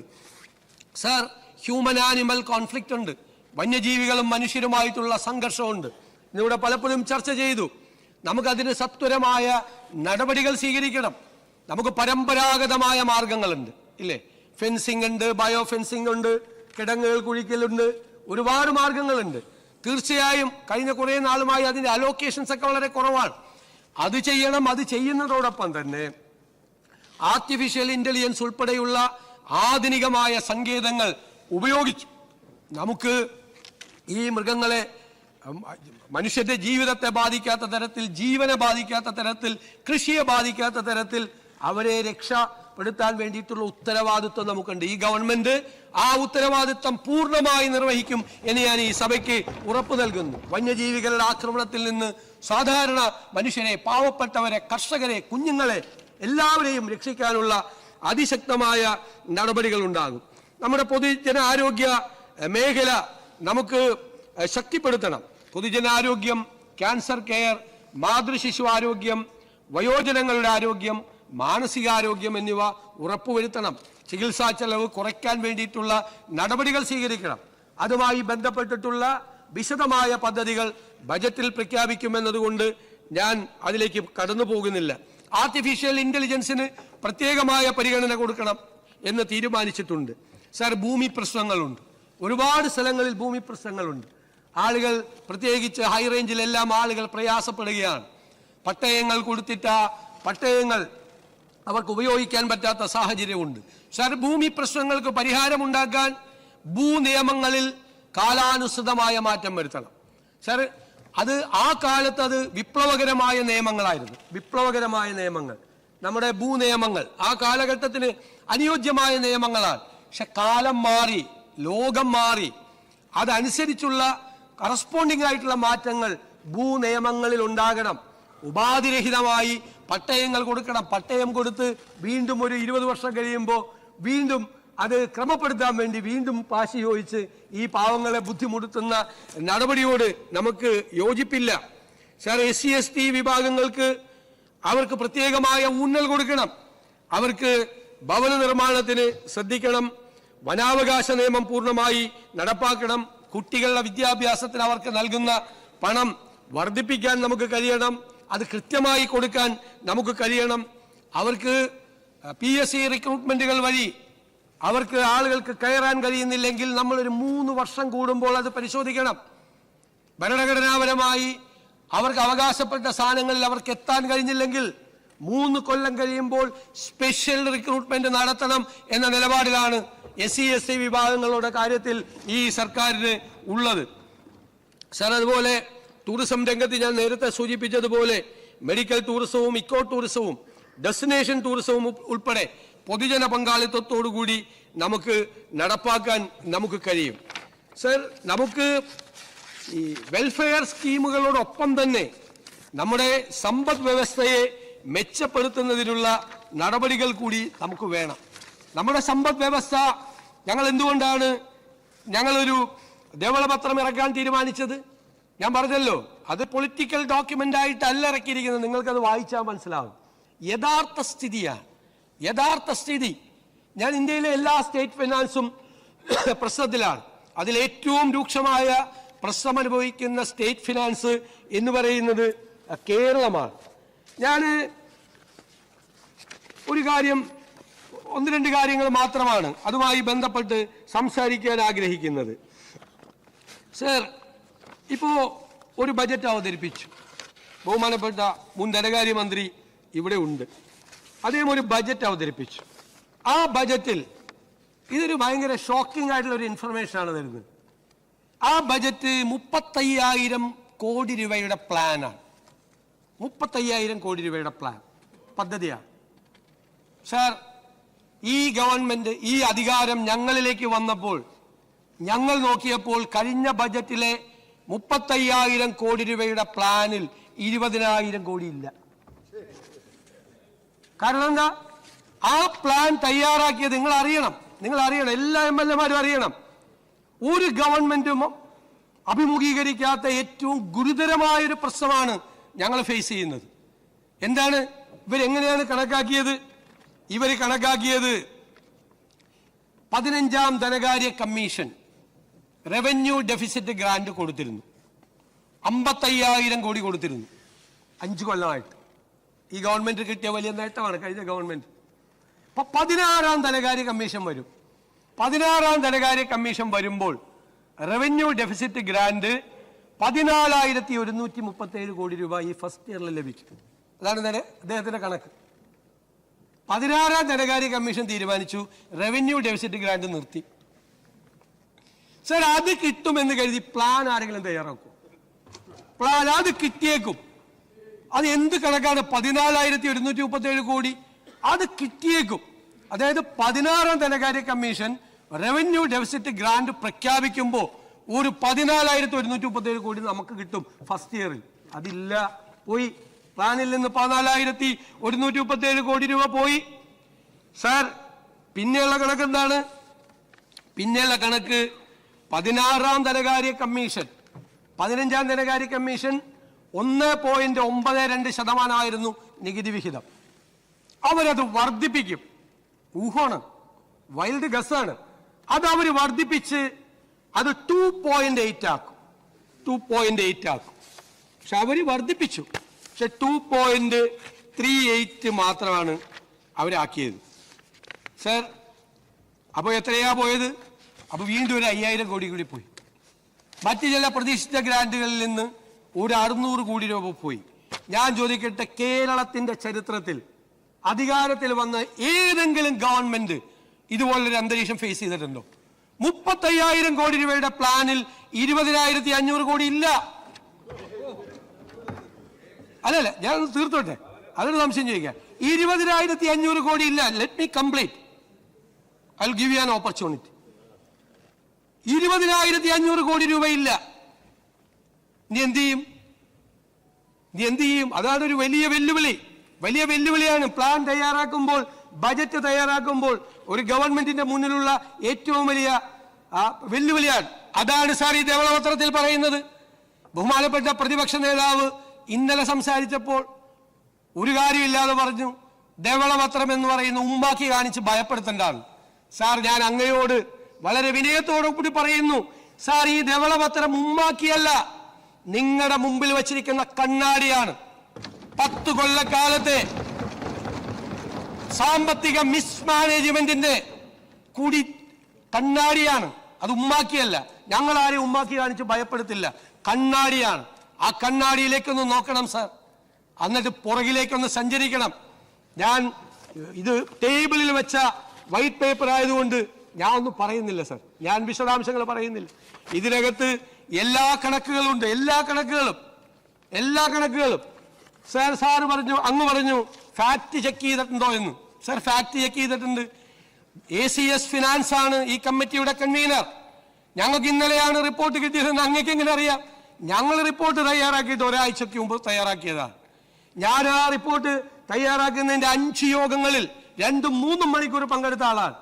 സർ, ഹ്യൂമൻ ആനിമൽ കോൺഫ്ലിക്റ്റ് ഉണ്ട്. വന്യജീവികളും മനുഷ്യരുമായിട്ടുള്ള സംഘർഷമുണ്ട്. ഇന്നിവിടെ പലപ്പോഴും ചർച്ച ചെയ്തു. നമുക്കതിന് സത്വരമായ നടപടികൾ സ്വീകരിക്കണം. നമുക്ക് പരമ്പരാഗതമായ മാർഗങ്ങളുണ്ട്, ഇല്ലേ? ഫെൻസിംഗ് ഉണ്ട്, ബയോ ഫെൻസിംഗ് ഉണ്ട്, കിടങ്ങുകൾ കുഴിക്കലുണ്ട്, ഒരുപാട് മാർഗങ്ങളുണ്ട്. തീർച്ചയായും കഴിഞ്ഞ കുറേ നാളുമായി അതിന്റെ അലോക്കേഷൻസ് ഒക്കെ വളരെ കുറവാണ്. അത് ചെയ്യണം. അത് ചെയ്യുന്നതോടൊപ്പം തന്നെ ആർട്ടിഫിഷ്യൽ ഇന്റലിജൻസ് ഉൾപ്പെടെയുള്ള ആധുനികമായ സങ്കേതങ്ങൾ ഉപയോഗിച്ച് നമുക്ക് ഈ മൃഗങ്ങളെ മനുഷ്യന്റെ ജീവിതത്തെ ബാധിക്കാത്ത തരത്തിൽ, ജീവനെ ബാധിക്കാത്ത തരത്തിൽ, കൃഷിയെ ബാധിക്കാത്ത തരത്തിൽ അവരെ രക്ഷപ്പെടുത്താൻ വേണ്ടിയിട്ടുള്ള ഉത്തരവാദിത്വം നമുക്കുണ്ട്. ഈ ഗവൺമെന്റ് ആ ഉത്തരവാദിത്വം പൂർണ്ണമായി നിർവഹിക്കും എന്ന് ഞാൻ ഈ സഭയ്ക്ക് ഉറപ്പു നൽകുന്നു. വന്യജീവികളുടെ ആക്രമണത്തിൽ നിന്ന് സാധാരണ മനുഷ്യരെ, പാവപ്പെട്ടവരെ, കർഷകരെ, കുഞ്ഞുങ്ങളെ എല്ലാവരെയും രക്ഷിക്കാനുള്ള അതിശക്തമായ നടപടികൾ ഉണ്ടാകും. നമ്മുടെ പൊതുജനാരോഗ്യ മേഖല നമുക്ക് ശക്തിപ്പെടുത്തണം. പൊതുജനാരോഗ്യം, ക്യാൻസർ കെയർ, മാതൃശിശു ആരോഗ്യം, വയോജനങ്ങളുടെ ആരോഗ്യം, മാനസികാരോഗ്യം എന്നിവ ഉറപ്പുവരുത്തണം. ചികിത്സാ ചെലവ് കുറയ്ക്കാൻ വേണ്ടിയിട്ടുള്ള നടപടികൾ സ്വീകരിക്കണം. അതുമായി ബന്ധപ്പെട്ടിട്ടുള്ള വിശദമായ പദ്ധതികൾ ബജറ്റിൽ പ്രഖ്യാപിക്കുമെന്നതുകൊണ്ട് ഞാൻ അതിലേക്ക് കടന്നു പോകുന്നില്ല. ആർട്ടിഫിഷ്യൽ ഇന്റലിജൻസിന് പ്രത്യേകമായ പരിഗണന കൊടുക്കണം എന്ന് തീരുമാനിച്ചിട്ടുണ്ട്. സർ, ഭൂമി പ്രശ്നങ്ങളുണ്ട്. ഒരുപാട് സ്ഥലങ്ങളിൽ ഭൂമി പ്രശ്നങ്ങളുണ്ട്. ആളുകൾ, പ്രത്യേകിച്ച് ഹൈ റേഞ്ചിലെല്ലാം ആളുകൾ പ്രയാസപ്പെടുകയാണ്. പട്ടയങ്ങൾ കൊടുത്തിട്ട പട്ടയങ്ങൾ അവർക്ക് ഉപയോഗിക്കാൻ പറ്റാത്ത സാഹചര്യമുണ്ട്. സർ, ഭൂമി പ്രശ്നങ്ങൾക്ക് പരിഹാരമുണ്ടാക്കാൻ ഭൂനിയമങ്ങളിൽ കാലാനുസൃതമായ മാറ്റം വരുത്തണം. സർ, അത് ആ കാലത്ത് അത് വിപ്ലവകരമായ നിയമങ്ങളായിരുന്നു. വിപ്ലവകരമായ നിയമങ്ങൾ, നമ്മുടെ ഭൂനിയമങ്ങൾ ആ കാലഘട്ടത്തിന് അനുയോജ്യമായ നിയമങ്ങളാണ്. പക്ഷെ കാലം മാറി, ലോകം മാറി. അതനുസരിച്ചുള്ള കറസ്പോണ്ടിങ് ആയിട്ടുള്ള മാറ്റങ്ങൾ ഭൂനിയമങ്ങളിൽ ഉണ്ടാകണം. ഉപാധിരഹിതമായി പട്ടയങ്ങൾ കൊടുക്കണം. പട്ടയം കൊടുത്ത് വീണ്ടും ഒരു 20 വർഷം കഴിയുമ്പോൾ വീണ്ടും അത് ക്രമപ്പെടുത്താൻ വേണ്ടി വീണ്ടും പാശി ചോദിച്ച് ഈ പാവങ്ങളെ ബുദ്ധിമുട്ടുന്ന നടപടിയോട് നമുക്ക് യോജിപ്പില്ല. സാർ, SC/ST വിഭാഗങ്ങൾക്ക് അവർക്ക് പ്രത്യേകമായ ഊന്നൽ കൊടുക്കണം. അവർക്ക് ഭവന നിർമ്മാണത്തിന് ശ്രദ്ധിക്കണം. വനാവകാശ നിയമം പൂർണ്ണമായി നടപ്പാക്കണം. കുട്ടികളുടെ വിദ്യാഭ്യാസത്തിന് അവർക്ക് നൽകുന്ന പണം വർദ്ധിപ്പിക്കാൻ നമുക്ക് കഴിയണം. അത് കൃത്യമായി കൊടുക്കാൻ നമുക്ക് കഴിയണം. അവർക്ക് PSC റിക്രൂട്ട്മെന്റുകൾ വഴി അവർക്ക് ആളുകൾക്ക് കയറാൻ കഴിയുന്നില്ലെങ്കിൽ നമ്മളൊരു 3 വർഷം കൂടുമ്പോൾ അത് പരിശോധിക്കണം. ഭരണഘടനാപരമായി അവർക്ക് അവകാശപ്പെട്ട സ്ഥാനങ്ങളിൽ അവർക്ക് എത്താൻ കഴിഞ്ഞില്ലെങ്കിൽ 3 കൊല്ലം കഴിയുമ്പോൾ സ്പെഷ്യൽ റിക്രൂട്ട്മെന്റ് നടത്തണം എന്ന നിലപാടിലാണ് SC/ST വിഭാഗങ്ങളുടെ കാര്യത്തിൽ ഈ സർക്കാരിന് ഉള്ളത്. സാർ, അതുപോലെ ടൂറിസം രംഗത്ത് ഞാൻ നേരത്തെ സൂചിപ്പിച്ചതുപോലെ മെഡിക്കൽ ടൂറിസവും ഇക്കോ ടൂറിസവും ഡെസ്റ്റിനേഷൻ ടൂറിസവും ഉൾപ്പെടെ പൊതുജന പങ്കാളിത്തത്തോടുകൂടി നമുക്ക് നടപ്പാക്കാൻ നമുക്ക് കഴിയും. സർ, നമുക്ക് ഈ വെൽഫെയർ സ്കീമുകളോടൊപ്പം തന്നെ നമ്മുടെ സമ്പദ് വ്യവസ്ഥയെ മെച്ചപ്പെടുത്തുന്നതിനുള്ള നടപടികൾ കൂടി നമുക്ക് വേണം. നമ്മുടെ സമ്പദ് വ്യവസ്ഥ, ഞങ്ങൾ എന്തുകൊണ്ടാണ് ഞങ്ങളൊരു ധവളപത്രം ഇറക്കാൻ തീരുമാനിച്ചത്? ഞാൻ പറഞ്ഞല്ലോ, അത് പൊളിറ്റിക്കൽ ഡോക്യുമെന്റ് ആയിട്ടല്ല ഇറക്കിയിരിക്കുന്നത്. നിങ്ങൾക്കത് വായിച്ചാൽ മനസ്സിലാവും. യഥാർത്ഥ സ്ഥിതിയാണ്. യഥാർത്ഥ സ്ഥിതി. ഞാൻ ഇന്ത്യയിലെ എല്ലാ സ്റ്റേറ്റ് ഫിനാൻസും പ്രശ്നത്തിലാണ്. അതിലേറ്റവും രൂക്ഷമായ പ്രശ്നം അനുഭവിക്കുന്ന സ്റ്റേറ്റ് ഫിനാൻസ് എന്ന് പറയുന്നത് കേരളമാണ്. ഞാൻ ഒരു കാര്യം, 1-2 കാര്യങ്ങൾ മാത്രമാണ് അതുമായി ബന്ധപ്പെട്ട് സംസാരിക്കാൻ ആഗ്രഹിക്കുന്നത്. സർ, ഇപ്പോൾ ഒരു ബജറ്റ് അവതരിപ്പിച്ചു. ബഹുമാനപ്പെട്ട മുൻ ധനകാര്യമന്ത്രി ഇവിടെ ഉണ്ട്. അദ്ദേഹം ഒരു ബജറ്റ് അവതരിപ്പിച്ചു. ആ ബജറ്റിൽ ഇതൊരു ഭയങ്കര ഷോക്കിംഗ് ആയിട്ടുള്ള ഒരു ഇൻഫർമേഷനാണ് തരുന്നത്. ആ ബജറ്റ് 35,000 കോടി രൂപയുടെ പ്ലാനാണ്. 35,000 കോടി രൂപയുടെ പ്ലാൻ പദ്ധതിയാണ്. സാർ, ഈ ഗവൺമെന്റ്, ഈ അധികാരം ഞങ്ങളിലേക്ക് വന്നപ്പോൾ ഞങ്ങൾ നോക്കിയപ്പോൾ കഴിഞ്ഞ ബജറ്റിലെ 35,000 കോടി രൂപയുടെ പ്ലാനിൽ 20,000 കോടി ഇല്ല. കാരണം എന്താ? ആ പ്ലാൻ തയ്യാറാക്കിയത് നിങ്ങൾ അറിയണം, എല്ലാ MLA-മാരും അറിയണം. ഒരു ഗവൺമെന്റും അഭിമുഖീകരിക്കാത്ത ഏറ്റവും ഗുരുതരമായൊരു പ്രശ്നമാണ് ഞങ്ങൾ ഫേസ് ചെയ്യുന്നത്. എന്താണ്? ഇവരെങ്ങനെയാണ് കണക്കാക്കിയത്? ഇവർ കണക്കാക്കിയത് 15ാം ധനകാര്യ കമ്മീഷൻ റവന്യൂ ഡെഫിസിറ്റ് ഗ്രാന്റ് കൊടുത്തിരുന്നു. 55,000 കോടി കൊടുത്തിരുന്നു 5 കൊല്ലമായിട്ട്. ഈ ഗവൺമെന്റ് കിട്ടിയ വലിയ നേട്ടമാണ് കഴിഞ്ഞ ഗവൺമെന്റ്. അപ്പൊ 16ാം ധനകാര്യ കമ്മീഷൻ വരും. 16ാം ധനകാര്യ കമ്മീഷൻ വരുമ്പോൾ റവന്യൂ ഡെഫിസിറ്റ് ഗ്രാന്റ് 14,137 കോടി രൂപ ഈ ഫസ്റ്റ് ഇയറിൽ ലഭിക്കും. അതാണ് അദ്ദേഹത്തിന്റെ കണക്ക്. 16ാം ധനകാര്യ കമ്മീഷൻ തീരുമാനിച്ചു റവന്യൂ ഡെഫിസിറ്റ് ഗ്രാന്റ് നിർത്തി. സർ, അത് കിട്ടുമെന്ന് കരുതി പ്ലാൻ ആരെങ്കിലും തയ്യാറാക്കും? പ്ലാൻ അത് കിട്ടിയേക്കും. അത് എന്ത് കണക്കാണ്? 14,137 കോടി അത് കിട്ടിയേക്കും. അതായത് 16ാം ധനകാര്യ കമ്മീഷൻ റവന്യൂ ഡെഫിസിറ്റ് ഗ്രാന്റ് പ്രഖ്യാപിക്കുമ്പോൾ ഒരു 14,137 കോടി നമുക്ക് കിട്ടും ഫസ്റ്റ് ഇയറിൽ. അതില്ല, പോയി. പ്ലാനിൽ നിന്ന് 14,137 കോടി രൂപ പോയി. സാർ, പിന്നെയുള്ള കണക്ക് എന്താണ്? പിന്നെയുള്ള കണക്ക് 16ാം ധനകാര്യ കമ്മീഷൻ 15ാം ധനകാര്യ കമ്മീഷൻ 1.92% നികുതി വിഹിതം. അവരത് വർദ്ധിപ്പിക്കും. ഊഹമാണ്, വൈൽഡ് ഗസ്സാണ്. അത് അവർ വർദ്ധിപ്പിച്ച് അത് 2.8 ആക്കും. പക്ഷെ അവർ വർദ്ധിപ്പിച്ചു. പക്ഷെ 2.38 മാത്രമാണ് അവരാക്കിയത്. സർ, അപ്പോൾ എത്രയാ പോയത്? അപ്പോൾ വീണ്ടും ഒരു 5000 കോടി കൂടി പോയി. മറ്റ് ചില പ്രതീക്ഷിച്ച ഗ്രാന്റുകളിൽ നിന്ന് ഒരു 600 കോടി രൂപ പോയി. ഞാൻ ചോദിക്കട്ടെ, കേരളത്തിന്റെ ചരിത്രത്തിൽ അധികാരത്തിൽ വന്ന ഏതെങ്കിലും ഗവൺമെന്റ് ഇതുപോലൊരു അന്തരീക്ഷം ഫേസ് ചെയ്തിട്ടുണ്ടോ? 35,000 കോടി രൂപയുടെ പ്ലാനിൽ 20,500 കോടി ഇല്ല. അല്ലല്ല, ഞാൻ തീർത്തോട്ടെ, അതൊരു സംശയം ചോദിക്കാം. 20,500 കോടി ഇല്ല. Let me complete. I will give you an opportunity. 20,500 കോടി രൂപ ഇല്ല. നീ എന്ത് ചെയ്യും? അതാണ് ഒരു വലിയ വെല്ലുവിളിയാണ്. പ്ലാൻ തയ്യാറാക്കുമ്പോൾ, ബജറ്റ് തയ്യാറാക്കുമ്പോൾ ഒരു ഗവൺമെന്റിന്റെ മുന്നിലുള്ള ഏറ്റവും വലിയ വെല്ലുവിളിയാണ്. അതാണ് സാർ ഈ ധവളപത്രത്തിൽ പറയുന്നത്. ബഹുമാനപ്പെട്ട പ്രതിപക്ഷ നേതാവ് ഇന്നലെ സംസാരിച്ചപ്പോൾ ഒരു കാര്യമില്ലാതെ പറഞ്ഞു, ധവളപത്രം എന്ന് പറയുന്ന ഉമ്മാക്കി കാണിച്ച് ഭയപ്പെടുത്തേണ്ടതാണ്. സാർ, ഞാൻ അങ്ങയോട് വളരെ വിനയത്തോടു കൂടി പറയുന്നു, സാർ, ഈ ധവളപത്രം ഉമ്മാക്കിയല്ല, നിങ്ങളുടെ മുമ്പിൽ വച്ചിരിക്കുന്ന കണ്ണാടിയാണ്. 10 കൊല്ലക്കാലത്തെ സാമ്പത്തിക മിസ്മാനേജ്മെന്റിന്റെ കൂടി കണ്ണാടിയാണ്. അത് ഉമ്മാക്കിയല്ല. ഞങ്ങൾ ആരെയും ഉമ്മാക്കി കാണിച്ച് ഭയപ്പെടുത്തില്ല. കണ്ണാടിയാണ്. ആ കണ്ണാടിയിലേക്കൊന്ന് നോക്കണം സാർ, എന്നിട്ട് പുറകിലേക്കൊന്ന് സഞ്ചരിക്കണം. ഞാൻ ഇത് ടേബിളിൽ വെച്ച വൈറ്റ് പേപ്പർ ആയതുകൊണ്ട് ഞാൻ ഒന്നും പറയുന്നില്ല സാർ, ഞാൻ വിശദാംശങ്ങൾ പറയുന്നില്ല. ഇതിനകത്ത് എല്ലാ കണക്കുകളുണ്ട്, എല്ലാ കണക്കുകളും. സാർ പറഞ്ഞു, അങ്ങ് പറഞ്ഞു ഫാക്ട് ചെക്ക് ചെയ്തിട്ടുണ്ടോ എന്ന്. സാർ, ഫാക്ട് ചെക്ക് ചെയ്തിട്ടുണ്ട്. ACS ഫിനാൻസ് ആണ് ഈ കമ്മിറ്റിയുടെ കൺവീനർ. ഞങ്ങൾക്ക് ഇന്നലെയാണ് റിപ്പോർട്ട് കിട്ടിയതെന്ന് അങ്ങേക്ക് എങ്ങനെ അറിയാം? ഞങ്ങൾ റിപ്പോർട്ട് തയ്യാറാക്കിയിട്ട് ഒരാഴ്ചയ്ക്ക് മുമ്പ് തയ്യാറാക്കിയതാണ്. ഞാൻ ആ റിപ്പോർട്ട് തയ്യാറാക്കുന്നതിന്റെ 5 യോഗങ്ങളിൽ 2-3 മണിക്കൂർ പങ്കെടുത്ത ആളാണ്.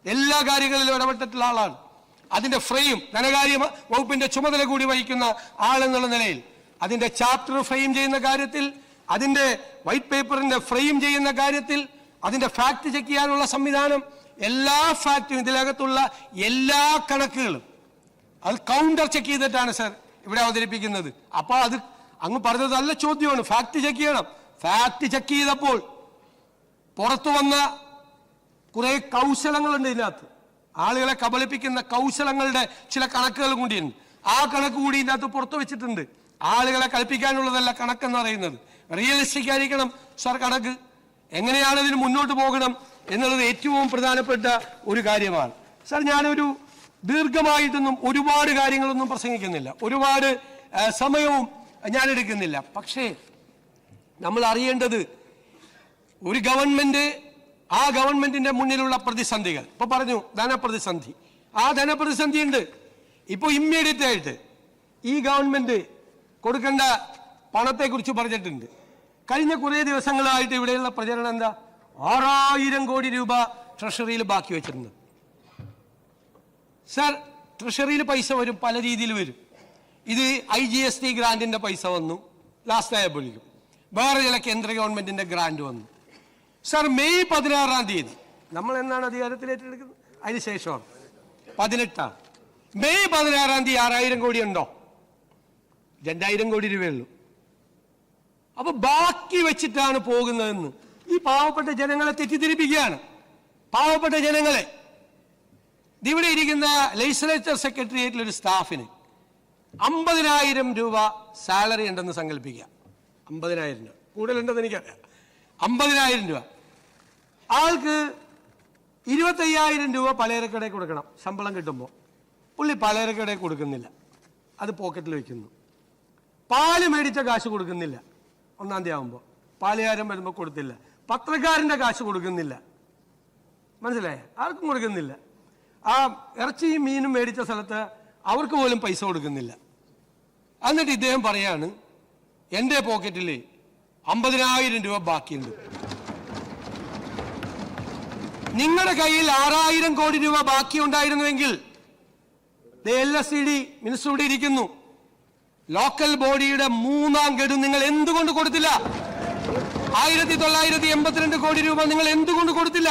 എല്ലാ കാര്യങ്ങളിലും ഇടപെട്ടിട്ടുള്ള ആളാണ്. അതിന്റെ ഫ്രെയിം, ധനകാര്യ വകുപ്പിന്റെ ചുമതല കൂടി വഹിക്കുന്ന ആളെന്നുള്ള നിലയിൽ അതിന്റെ ചാപ്റ്റർ ഫ്രെയിം ചെയ്യുന്ന കാര്യത്തിൽ, അതിന്റെ വൈറ്റ് പേപ്പറിന്റെ ഫ്രെയിം ചെയ്യുന്ന കാര്യത്തിൽ, അതിന്റെ ഫാക്ട് ചെക്ക് ചെയ്യാനുള്ള സംവിധാനം, എല്ലാ ഫാക്റ്റും, ഇതിനകത്തുള്ള എല്ലാ കണക്കുകളും അത് കൗണ്ടർ ചെക്ക് ചെയ്തിട്ടാണ് സാർ ഇവിടെ അവതരിപ്പിക്കുന്നത്. അപ്പൊ അത് അങ്ങ് പറഞ്ഞത് നല്ല ചോദ്യമാണ്. ഫാക്ട് ചെക്ക് ചെയ്യണം. ഫാക്ട് ചെക്ക് ചെയ്തപ്പോൾ പുറത്തു വന്ന കുറെ കൗശലങ്ങളുണ്ട് ഇതിനകത്ത്. ആളുകളെ കബളിപ്പിക്കുന്ന കൗശലങ്ങളുടെ ചില കണക്കുകൾ കൂടിയുണ്ട്. ആ കണക്ക് കൂടി ഇതിനകത്ത് പുറത്തു വെച്ചിട്ടുണ്ട്. ആളുകളെ കളിപ്പിക്കാനുള്ളതല്ല കണക്കെന്ന് പറയുന്നത്. റിയലിസ്റ്റിക് ആയിരിക്കണം സാർ കണക്ക്. എങ്ങനെയാണ് ഇതിന് മുന്നോട്ട് പോകണം എന്നുള്ളത് ഏറ്റവും പ്രധാനപ്പെട്ട ഒരു കാര്യമാണ്. സാർ, ഞാനൊരു ദീർഘമായിട്ടൊന്നും ഒരുപാട് കാര്യങ്ങളൊന്നും പ്രസംഗിക്കുന്നില്ല, ഒരുപാട് സമയവും ഞാൻ എടുക്കുന്നില്ല. പക്ഷേ നമ്മൾ അറിയേണ്ടത്, ഒരു ഗവൺമെന്റ്, ആ ഗവൺമെന്റിന്റെ മുന്നിലുള്ള പ്രതിസന്ധികൾ, ഇപ്പൊ പറഞ്ഞു ധനപ്രതിസന്ധി, ആ ധനപ്രതിസന്ധി ഉണ്ട്. ഇപ്പൊ ഇമ്മീഡിയറ്റ് ആയിട്ട് ഈ ഗവൺമെന്റ് കൊടുക്കേണ്ട പണത്തെക്കുറിച്ച് പറഞ്ഞിട്ടുണ്ട്. കഴിഞ്ഞ കുറേ ദിവസങ്ങളായിട്ട് ഇവിടെയുള്ള പ്രചരണം എന്താ? 6000 കോടി രൂപ ട്രഷറിയിൽ ബാക്കി വെച്ചിട്ടുണ്ട്. സാർ, ട്രഷറിയിൽ പൈസ വരും, പല രീതിയിൽ വരും. ഇത് IGST ഗ്രാന്റിന്റെ പൈസ വന്നു ലാസ്റ്റ് ആയപ്പോഴേക്കും. വേറെ ചില കേന്ദ്ര ഗവൺമെന്റിന്റെ ഗ്രാന്റ് വന്നു. സാർ, മെയ് 16-ാം തീയതി നമ്മൾ എന്നാണ് അധികാരത്തിലേറ്റെടുക്കുന്നത്? അതിനുശേഷമാണ് 18-ആണ്. മെയ് 16-ാം തീയതി 6000 കോടി ഉണ്ടോ? 2000 കോടി രൂപയുള്ളൂ. അപ്പൊ ബാക്കി വെച്ചിട്ടാണ് പോകുന്നതെന്ന് ഈ പാവപ്പെട്ട ജനങ്ങളെ തെറ്റിദ്ധരിപ്പിക്കുകയാണ്. പാവപ്പെട്ട ജനങ്ങളെ, ഇവിടെ ഇരിക്കുന്ന ലെജിസ്ലേച്ചർ സെക്രട്ടേറിയറ്റിൽ ഒരു സ്റ്റാഫിന് 50,000 രൂപ സാലറി ഉണ്ടെന്ന് സങ്കല്പിക്കുക. 50,000 രൂപ കൂടുതലുണ്ടെന്ന് എനിക്കറിയാം. 50,000 രൂപ ആൾക്ക് 25,000 രൂപ പലചരക്കടയിൽ കൊടുക്കണം ശമ്പളം കിട്ടുമ്പോൾ. പുള്ളി പലചരക്കടയിൽ കൊടുക്കുന്നില്ല, അത് പോക്കറ്റിൽ വയ്ക്കുന്നു. പാല് മേടിച്ച കാശ് കൊടുക്കുന്നില്ല, 1-ാം തീയതി ആകുമ്പോൾ പാലുകാരൻ വരുമ്പോൾ കൊടുത്തില്ല. പത്രക്കാരൻ്റെ കാശ് കൊടുക്കുന്നില്ല, മനസ്സിലായേ? ആർക്കും കൊടുക്കുന്നില്ല. ആ ഇറച്ചിയും മീനും മേടിച്ച സ്ഥലത്ത് അവർക്ക് പോലും പൈസ കൊടുക്കുന്നില്ല. എന്നിട്ട് ഇദ്ദേഹം പറയാണ്, എൻ്റെ പോക്കറ്റിൽ 50,000 രൂപ ബാക്കിയുണ്ട്. നിങ്ങളുടെ കയ്യിൽ 6,000 കോടി രൂപ ബാക്കി ഉണ്ടായിരുന്നുവെങ്കിൽ LSCD മിനിസ്റ്റർ ഇവിടെ ഇരിക്കുന്നു, ലോക്കൽ ബോഡിയുടെ 3-ാം ഗഡു നിങ്ങൾ എന്തുകൊണ്ട് കൊടുത്തില്ല? 1982 കോടി രൂപ നിങ്ങൾ എന്തുകൊണ്ട് കൊടുത്തില്ല?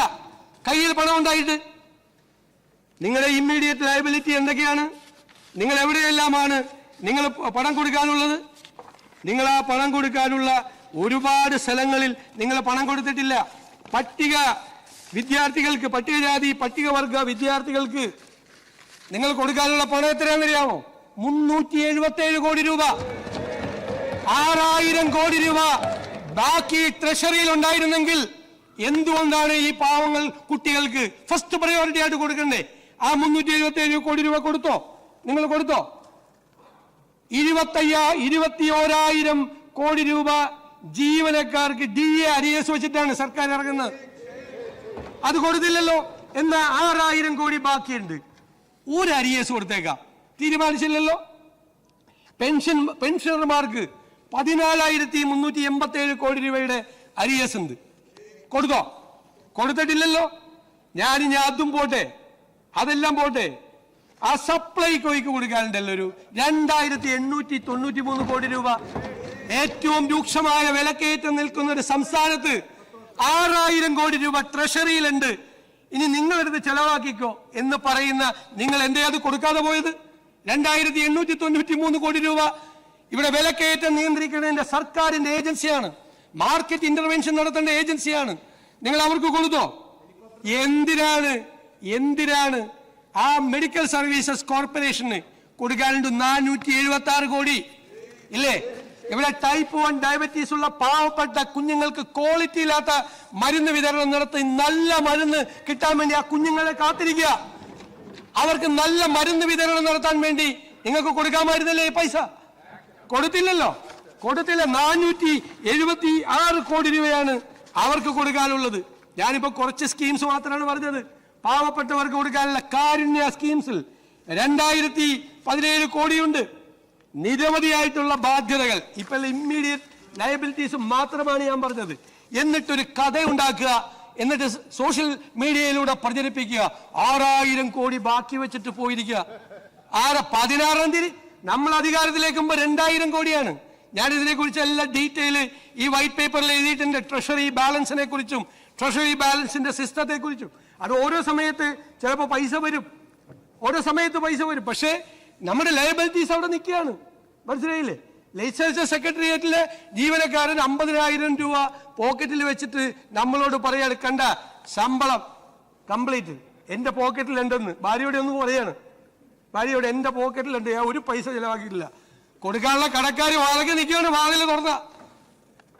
കയ്യിൽ പണം ഉണ്ടായിട്ട്. നിങ്ങളുടെ ഇമ്മീഡിയറ്റ് ലയബിലിറ്റി എന്തൊക്കെയാണ്? നിങ്ങൾ എവിടെയെല്ലാമാണ് നിങ്ങൾ പണം കൊടുക്കാനുള്ളത്? നിങ്ങൾ ആ പണം കൊടുക്കാനുള്ള ഒരുപാട് സ്ഥലങ്ങളിൽ നിങ്ങൾ പണം കൊടുത്തിട്ടില്ല. പട്ടിക വിദ്യാർത്ഥികൾക്ക്, പട്ടികജാതി പട്ടികവർഗ വിദ്യാർത്ഥികൾക്ക് നിങ്ങൾ കൊടുക്കാനുള്ള പണം എത്രയാണെന്നറിയാമോ? 377 കോടി രൂപ. 6000 കോടി രൂപ ബാക്കി ട്രഷറിയിൽ ഉണ്ടായിരുന്നെങ്കിൽ എന്തുകൊണ്ടാണ് ഈ പാവങ്ങൾ കുട്ടികൾക്ക് ഫസ്റ്റ് പ്രയോറിറ്റി ആയിട്ട് കൊടുക്കണ്ടേ? ആ 377 കോടി രൂപ കൊടുത്തോ? നിങ്ങൾ കൊടുത്തോ? 21,000 കോടി രൂപ ജീവനക്കാർക്ക് DA അരിയസ് വെച്ചിട്ടാണ് സർക്കാർ ഇറങ്ങുന്നത്. അത് കൊടുത്തില്ലല്ലോ. എന്നാ 6000 കോടി ബാക്കിയുണ്ട്. ഒരു അരിയസ് കൊടുത്തേക്കാം, തീരുമാനിച്ചില്ലല്ലോ. പെൻഷനർമാർക്ക് 14,387 കോടി രൂപയുടെ അരിയസ് ഉണ്ട്. കൊടുത്തോ? കൊടുത്തിട്ടില്ലല്ലോ. ഞാനിനി അതും പോട്ടെ, അതെല്ലാം പോട്ടെ, ആ സപ്ലൈകോയ്ക്ക് കൊടുക്കാനുണ്ടല്ലോ ഒരു 2,893 കോടി രൂപ. ഏറ്റവും രൂക്ഷമായ വിലക്കയറ്റം നിൽക്കുന്ന ഒരു സംസ്ഥാനത്ത് 6,000 കോടി രൂപ ട്രഷറിയിലുണ്ട്. ഇനി നിങ്ങളെടുത്ത് ചെലവാക്കിക്കോ എന്ന് പറയുന്ന നിങ്ങൾ എന്തേ അത് കൊടുക്കാതെ പോയത്? 2,893 കോടി രൂപ ഇവിടെ വിലക്കയറ്റം നിയന്ത്രിക്കേണ്ട സർക്കാരിന്റെ ഏജൻസിയാണ്, മാർക്കറ്റ് ഇന്റർവെൻഷൻ നടത്തേണ്ട ഏജൻസിയാണ്. നിങ്ങൾ അവർക്ക് കൊടുത്തോ? എന്തിനാണ് ആ മെഡിക്കൽ സർവീസസ് കോർപ്പറേഷന് കൊടുക്കാനുണ്ട് 476 കോടി ഇല്ലേ? ഇവിടെ ടൈപ്പ് 1 ഡയബറ്റീസ് ഉള്ള പാവപ്പെട്ട കുഞ്ഞുങ്ങൾക്ക് ക്വാളിറ്റി ഇല്ലാത്ത മരുന്ന് വിതരണം നടത്തി നല്ല മരുന്ന് കിട്ടാൻ വേണ്ടി ആ കുഞ്ഞുങ്ങളെ കാത്തിരിക്കുക. അവർക്ക് നല്ല മരുന്ന് വിതരണം നടത്താൻ വേണ്ടി നിങ്ങൾക്ക് കൊടുക്കാമായിരുന്നില്ലേ ഈ പൈസ? കൊടുത്തില്ലല്ലോ, കൊടുത്തില്ല. 476 കോടി രൂപയാണ് അവർക്ക് കൊടുക്കാനുള്ളത്. ഞാനിപ്പോ കുറച്ച് സ്കീംസ് മാത്രമാണ് പറഞ്ഞത്. പാവപ്പെട്ടവർക്ക് കൊടുക്കാനുള്ള കാരുണ്യ സ്കീംസിൽ 2017 കോടിയുണ്ട്. നിരവധിയായിട്ടുള്ള ബാധ്യതകൾ, ഇപ്പൊ ഇമ്മീഡിയറ്റ് ലയബിലിറ്റീസ് മാത്രമാണ് ഞാൻ പറഞ്ഞത്. എന്നിട്ടൊരു കഥ ഉണ്ടാക്കുക, എന്നിട്ട് സോഷ്യൽ മീഡിയയിലൂടെ പ്രചരിപ്പിക്കുക. 6,000 കോടി ബാക്കി വെച്ചിട്ട് പോയിരിക്കുക. 16-ാം തീയതി നമ്മൾ അധികാരത്തിലേക്കുമ്പോ 2,000 കോടിയാണ്. ഞാൻ ഇതിനെക്കുറിച്ച് എല്ലാ ഡീറ്റെയിൽ ഈ വൈറ്റ് പേപ്പറിൽ എഴുതിയിട്ടുണ്ട്. ട്രഷറി ബാലൻസിനെ കുറിച്ചും ട്രഷറി ബാലൻസിന്റെ സിസ്റ്റത്തെ കുറിച്ചും. അത് ഓരോ സമയത്ത് ചിലപ്പോൾ പൈസ വരും, ഓരോ സമയത്ത് പൈസ വരും. പക്ഷേ നമ്മുടെ ലയബിലിറ്റീസ് അവിടെ നിൽക്കുകയാണ്. മനസ്സിലായില്ലേ? ലെജിസ്ലേച്ചർ സെക്രട്ടേറിയറ്റിലെ ജീവനക്കാരൻ 50,000 രൂപ പോക്കറ്റിൽ വെച്ചിട്ട് നമ്മളോട് പറയാണ്, കണ്ട ശമ്പളം കംപ്ലീറ്റ് എന്റെ പോക്കറ്റിലുണ്ടെന്ന്. ഭാര്യയോടെ ഒന്ന് പറയാണ്, ഭാര്യയോട് എന്റെ പോക്കറ്റിലുണ്ട്, ഞാൻ ഒരു പൈസ ചിലവാക്കിയിട്ടില്ല. കൊടുക്കാനുള്ള കടക്കാർ വാഴക്ക് നിൽക്കുകയാണ്. വാതിൽ തുറന്ന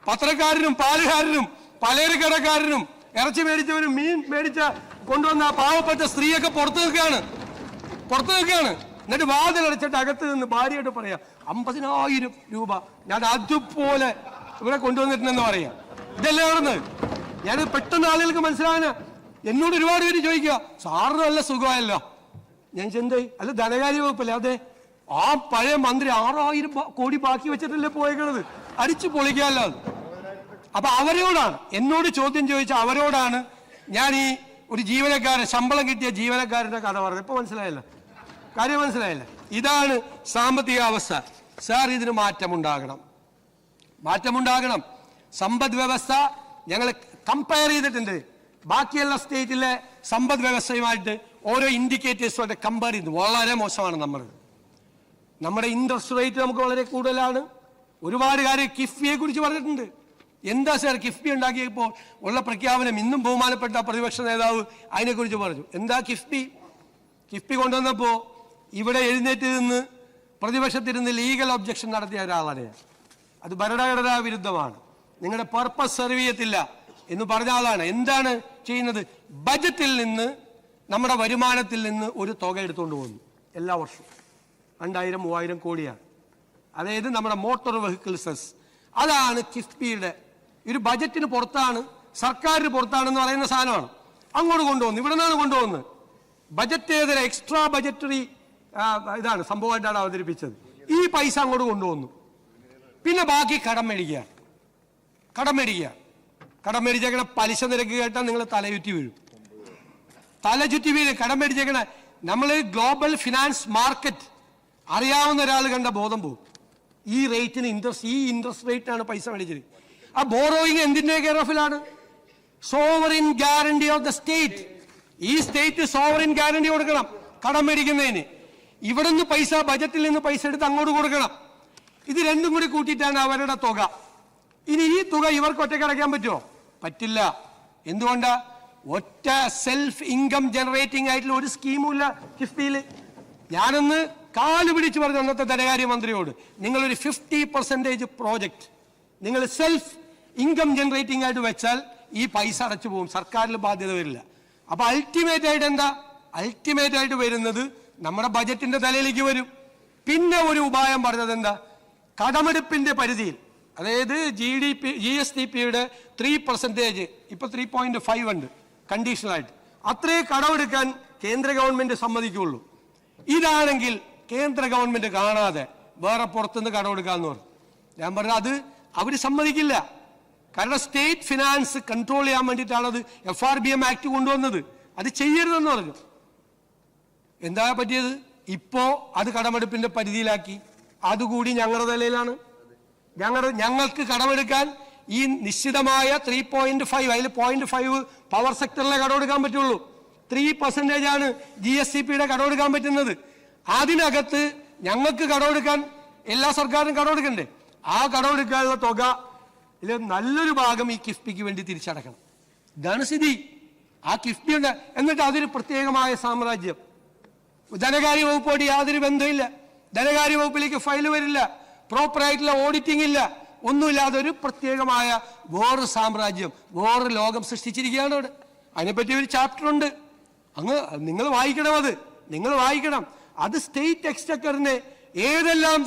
പത്രക്കാരനും പാലുകാരനും പലചരക്കടക്കാരനും ഇറച്ചി മേടിച്ചവരും മീൻ മേടിച്ച കൊണ്ടുവന്ന പാവപ്പെട്ട സ്ത്രീയൊക്കെ പുറത്തു നിൽക്കുകയാണ്. എന്നിട്ട് വാതിലടച്ചിട്ട് അകത്ത് നിന്ന് ഭാര്യയോട് പറയാം, 50,000 രൂപ ഞാൻ അതുപോലെ ഇവിടെ കൊണ്ടുവന്നിട്ടുണ്ടെന്ന് പറയാം. ഇതല്ലേ നടന്നത്? ഞാനിത് പെട്ടെന്ന് ആളുകൾക്ക് മനസ്സിലാകാന് എന്നോട് ഒരുപാട് പേര് ചോദിക്കുക, സാറിന് നല്ല സുഖമായല്ലോ. ഞാൻ ചെന്തായി? അല്ല ധനകാര്യ വകുപ്പല്ലേ? അതെ. ആ പഴയ മന്ത്രി 6,000 കോടി ബാക്കി വെച്ചിട്ടല്ലേ പോയേക്കണത്, അടിച്ചു പൊളിക്കാമല്ലോ. അപ്പൊ അവരോടാണ് എന്നോട് ചോദ്യം ചോദിച്ച അവരോടാണ് ഞാൻ ഈ ഒരു ജീവനക്കാരൻ, ശമ്പളം കിട്ടിയ ജീവനക്കാരന്റെ കഥ പറഞ്ഞത്. ഇപ്പൊ മനസ്സിലായല്ലോ, കാര്യം മനസ്സിലായില്ല. ഇതാണ് സാമ്പത്തിക അവസ്ഥ. സാർ, ഇതിന് മാറ്റമുണ്ടാകണം. സമ്പദ് വ്യവസ്ഥ ഞങ്ങൾ കമ്പയർ ചെയ്തിട്ടുണ്ട്. ബാക്കിയുള്ള സ്റ്റേറ്റിലെ സമ്പദ് വ്യവസ്ഥയുമായിട്ട് ഓരോ ഇൻഡിക്കേറ്റേഴ്സുമായിട്ട് കമ്പയർ ചെയ്ത് വളരെ മോശമാണ്. നമ്മുടെ ഇൻട്രസ്റ്റ് റേറ്റ് നമുക്ക് വളരെ കൂടുതലാണ്. ഒരുപാട് കാര്യം കിഫ്ബിയെ കുറിച്ച് പറഞ്ഞിട്ടുണ്ട്. എന്താ സാർ കിഫ്ബി ഉണ്ടാക്കിയപ്പോൾ ഉള്ള പ്രഖ്യാപനം? ഇന്നും ബഹുമാനപ്പെട്ട പ്രതിപക്ഷ നേതാവ് അതിനെക്കുറിച്ച് പറഞ്ഞു. എന്താ കിഫ്ബി കൊണ്ടുവന്നപ്പോൾ ഇവിടെ എഴുന്നേറ്റ് നിന്ന് പ്രതിപക്ഷത്തിരുന്ന് ലീഗൽ ഒബ്ജക്ഷൻ നടത്തിയ ഒരാളാണ്. അത് ഭരണഘടനാ വിരുദ്ധമാണ്, നിങ്ങളുടെ പർപ്പസ് സെർവ് ചെയ്യത്തില്ല എന്ന് പറഞ്ഞ ആളാണ്. എന്താണ് ചെയ്യുന്നത്? ബജറ്റിൽ നിന്ന്, നമ്മുടെ വരുമാനത്തിൽ നിന്ന് ഒരു തുക എടുത്തുകൊണ്ട് പോകുന്നു എല്ലാ വർഷവും. 2,000-3,000 കോടിയാണ്. അതായത് നമ്മുടെ മോട്ടോർ വെഹിക്കിൾ സെസ്. അതാണ് കിഫ്ബിയുടെ ഒരു ബജറ്റിന് പുറത്താണ്, സർക്കാരിന് പുറത്താണെന്ന് പറയുന്ന സാധനമാണ്. അങ്ങോട്ട് കൊണ്ടുവന്നു. ഇവിടെ നിന്നാണ് കൊണ്ടുവന്നത്. ബജറ്റേതര എക്സ്ട്രാ ബജറ്ററി ഇതാണ് സംഭവമായിട്ടാണ് അവതരിപ്പിച്ചത്. ഈ പൈസ അങ്ങോട്ട് കൊണ്ടുവന്നു. പിന്നെ ബാക്കി കടം മേടിക്കുക. കടം മേടിച്ചേക്കണ പലിശ നിരക്ക് കേട്ടാൽ നിങ്ങൾ തലചുറ്റി വീഴും. കടം മേടിച്ചേക്കണ നമ്മൾ ഗ്ലോബൽ ഫിനാൻസ് മാർക്കറ്റ് അറിയാവുന്ന ഒരാൾ കണ്ട ബോധം പോകും. ഈ റേറ്റിന് ഇൻട്രസ്റ്റ് റേറ്റിനാണ് പൈസ മേടിച്ചത്. ആ ബോറോയിങ് എന്തിന്റെ കെയർ ഓഫിലാണ്? Sovereign guarantee of the state. ഈ സ്റ്റേറ്റ് സോവറിൻ ഗ്യാരണ്ടി കൊടുക്കണം കടം മേടിക്കുന്നതിന്. ഇവിടുന്ന് പൈസ, ബജറ്റിൽ നിന്ന് പൈസ എടുത്ത് അങ്ങോട്ട് കൊടുക്കണം. ഇത് രണ്ടും കൂടി കൂട്ടിയിട്ടാണ് അവരുടെ തുക. ഇനി ഈ തുക ഇവർക്ക് ഒറ്റയ്ക്ക് അടയ്ക്കാൻ പറ്റുമോ? പറ്റില്ല. എന്തുകൊണ്ടാ? ഒറ്റ സെൽഫ് ഇൻകം ജനറേറ്റിംഗ് ആയിട്ടുള്ള ഒരു സ്കീമും ഇല്ല കിഫ്ബിയിൽ. ഞാനൊന്ന് കാല് പിടിച്ച് പറഞ്ഞു അന്നത്തെ ധനകാര്യമന്ത്രിയോട്, നിങ്ങളൊരു 50% പ്രോജക്റ്റ് നിങ്ങൾ സെൽഫ് ഇൻകം ജനറേറ്റിംഗ് ആയിട്ട് വെച്ചാൽ ഈ പൈസ അടച്ചു പോകും, സർക്കാരിൽ ബാധ്യത വരില്ല. അപ്പൊ അൾട്ടിമേറ്റ് ആയിട്ട് എന്താ? അൾട്ടിമേറ്റ് ആയിട്ട് വരുന്നത് നമ്മുടെ ബജറ്റിന്റെ തലയിലേക്ക് വരും. പിന്നെ ഒരു ഉപായം പറഞ്ഞത് എന്താ? കടമെടുപ്പിന്റെ പരിധിയിൽ, അതായത് GSDP-യുടെ 3% ഇപ്പൊ 3.5 ഉണ്ട് കണ്ടീഷണലായിട്ട്, അത്രേ കടമെടുക്കാൻ കേന്ദ്ര ഗവൺമെന്റ് സമ്മതിക്കുള്ളൂ. ഇതാണെങ്കിൽ കേന്ദ്ര ഗവൺമെന്റ് കാണാതെ വേറെ പുറത്തുനിന്ന് കടമെടുക്കാന്ന് പറഞ്ഞു. ഞാൻ പറഞ്ഞു അത് അവർ സമ്മതിക്കില്ല. കാരണം സ്റ്റേറ്റ് ഫിനാൻസ് കൺട്രോൾ ചെയ്യാൻ വേണ്ടിയിട്ടാണ് അത് FRBM ആക്ട് കൊണ്ടുവന്നത്. അത് ചെയ്യരുതെന്ന് പറഞ്ഞു. എന്താ പറ്റിയത്? ഇപ്പോ അത് കടമെടുപ്പിന്റെ പരിധിയിലാക്കി. അതുകൂടി ഞങ്ങളുടെ തലയിലാണ്. ഞങ്ങൾക്ക് കടമെടുക്കാൻ ഈ നിശ്ചിതമായ 3.5, അതിൽ 0.5 പവർ സെക്ടറിലെ കടമെടുക്കാൻ പറ്റുള്ളൂ. 3% ആണ് GSDP-യുടെ കടമെടുക്കാൻ പറ്റുന്നത്. അതിനകത്ത് ഞങ്ങൾക്ക് കടമെടുക്കാൻ എല്ലാ സർക്കാരും കടമെടുക്കണ്ടേ? ആ കടമെടുക്കാനുള്ള തുക നല്ലൊരു ഭാഗം ഈ കിഫ്ബിക്ക് വേണ്ടി തിരിച്ചടക്കണം. ഇതാണ് സ്ഥിതി. ആ കിഫ്ബി ഉണ്ട്. എന്നിട്ട് അതൊരു പ്രത്യേകമായ സാമ്രാജ്യം. ധനകാര്യ വകുപ്പോട് യാതൊരു ബന്ധമില്ല. ധനകാര്യ വകുപ്പിലേക്ക് ഫയൽ വരില്ല, പ്രോപ്പറായിട്ടുള്ള ഓഡിറ്റിംഗ് ഇല്ല, ഒന്നുമില്ലാതെ ഒരു പ്രത്യേകമായ വേറൊരു സാമ്രാജ്യം, വേറൊരു ലോകം സൃഷ്ടിച്ചിരിക്കുകയാണ് അവിടെ. അതിനെപ്പറ്റി ഒരു ചാപ്റ്റർ ഉണ്ട്. നിങ്ങൾ വായിക്കണം. നിങ്ങൾ വായിക്കണം. അത് സ്റ്റേറ്റ് എക്സ്ചക്കറിനെ ഏതെല്ലാം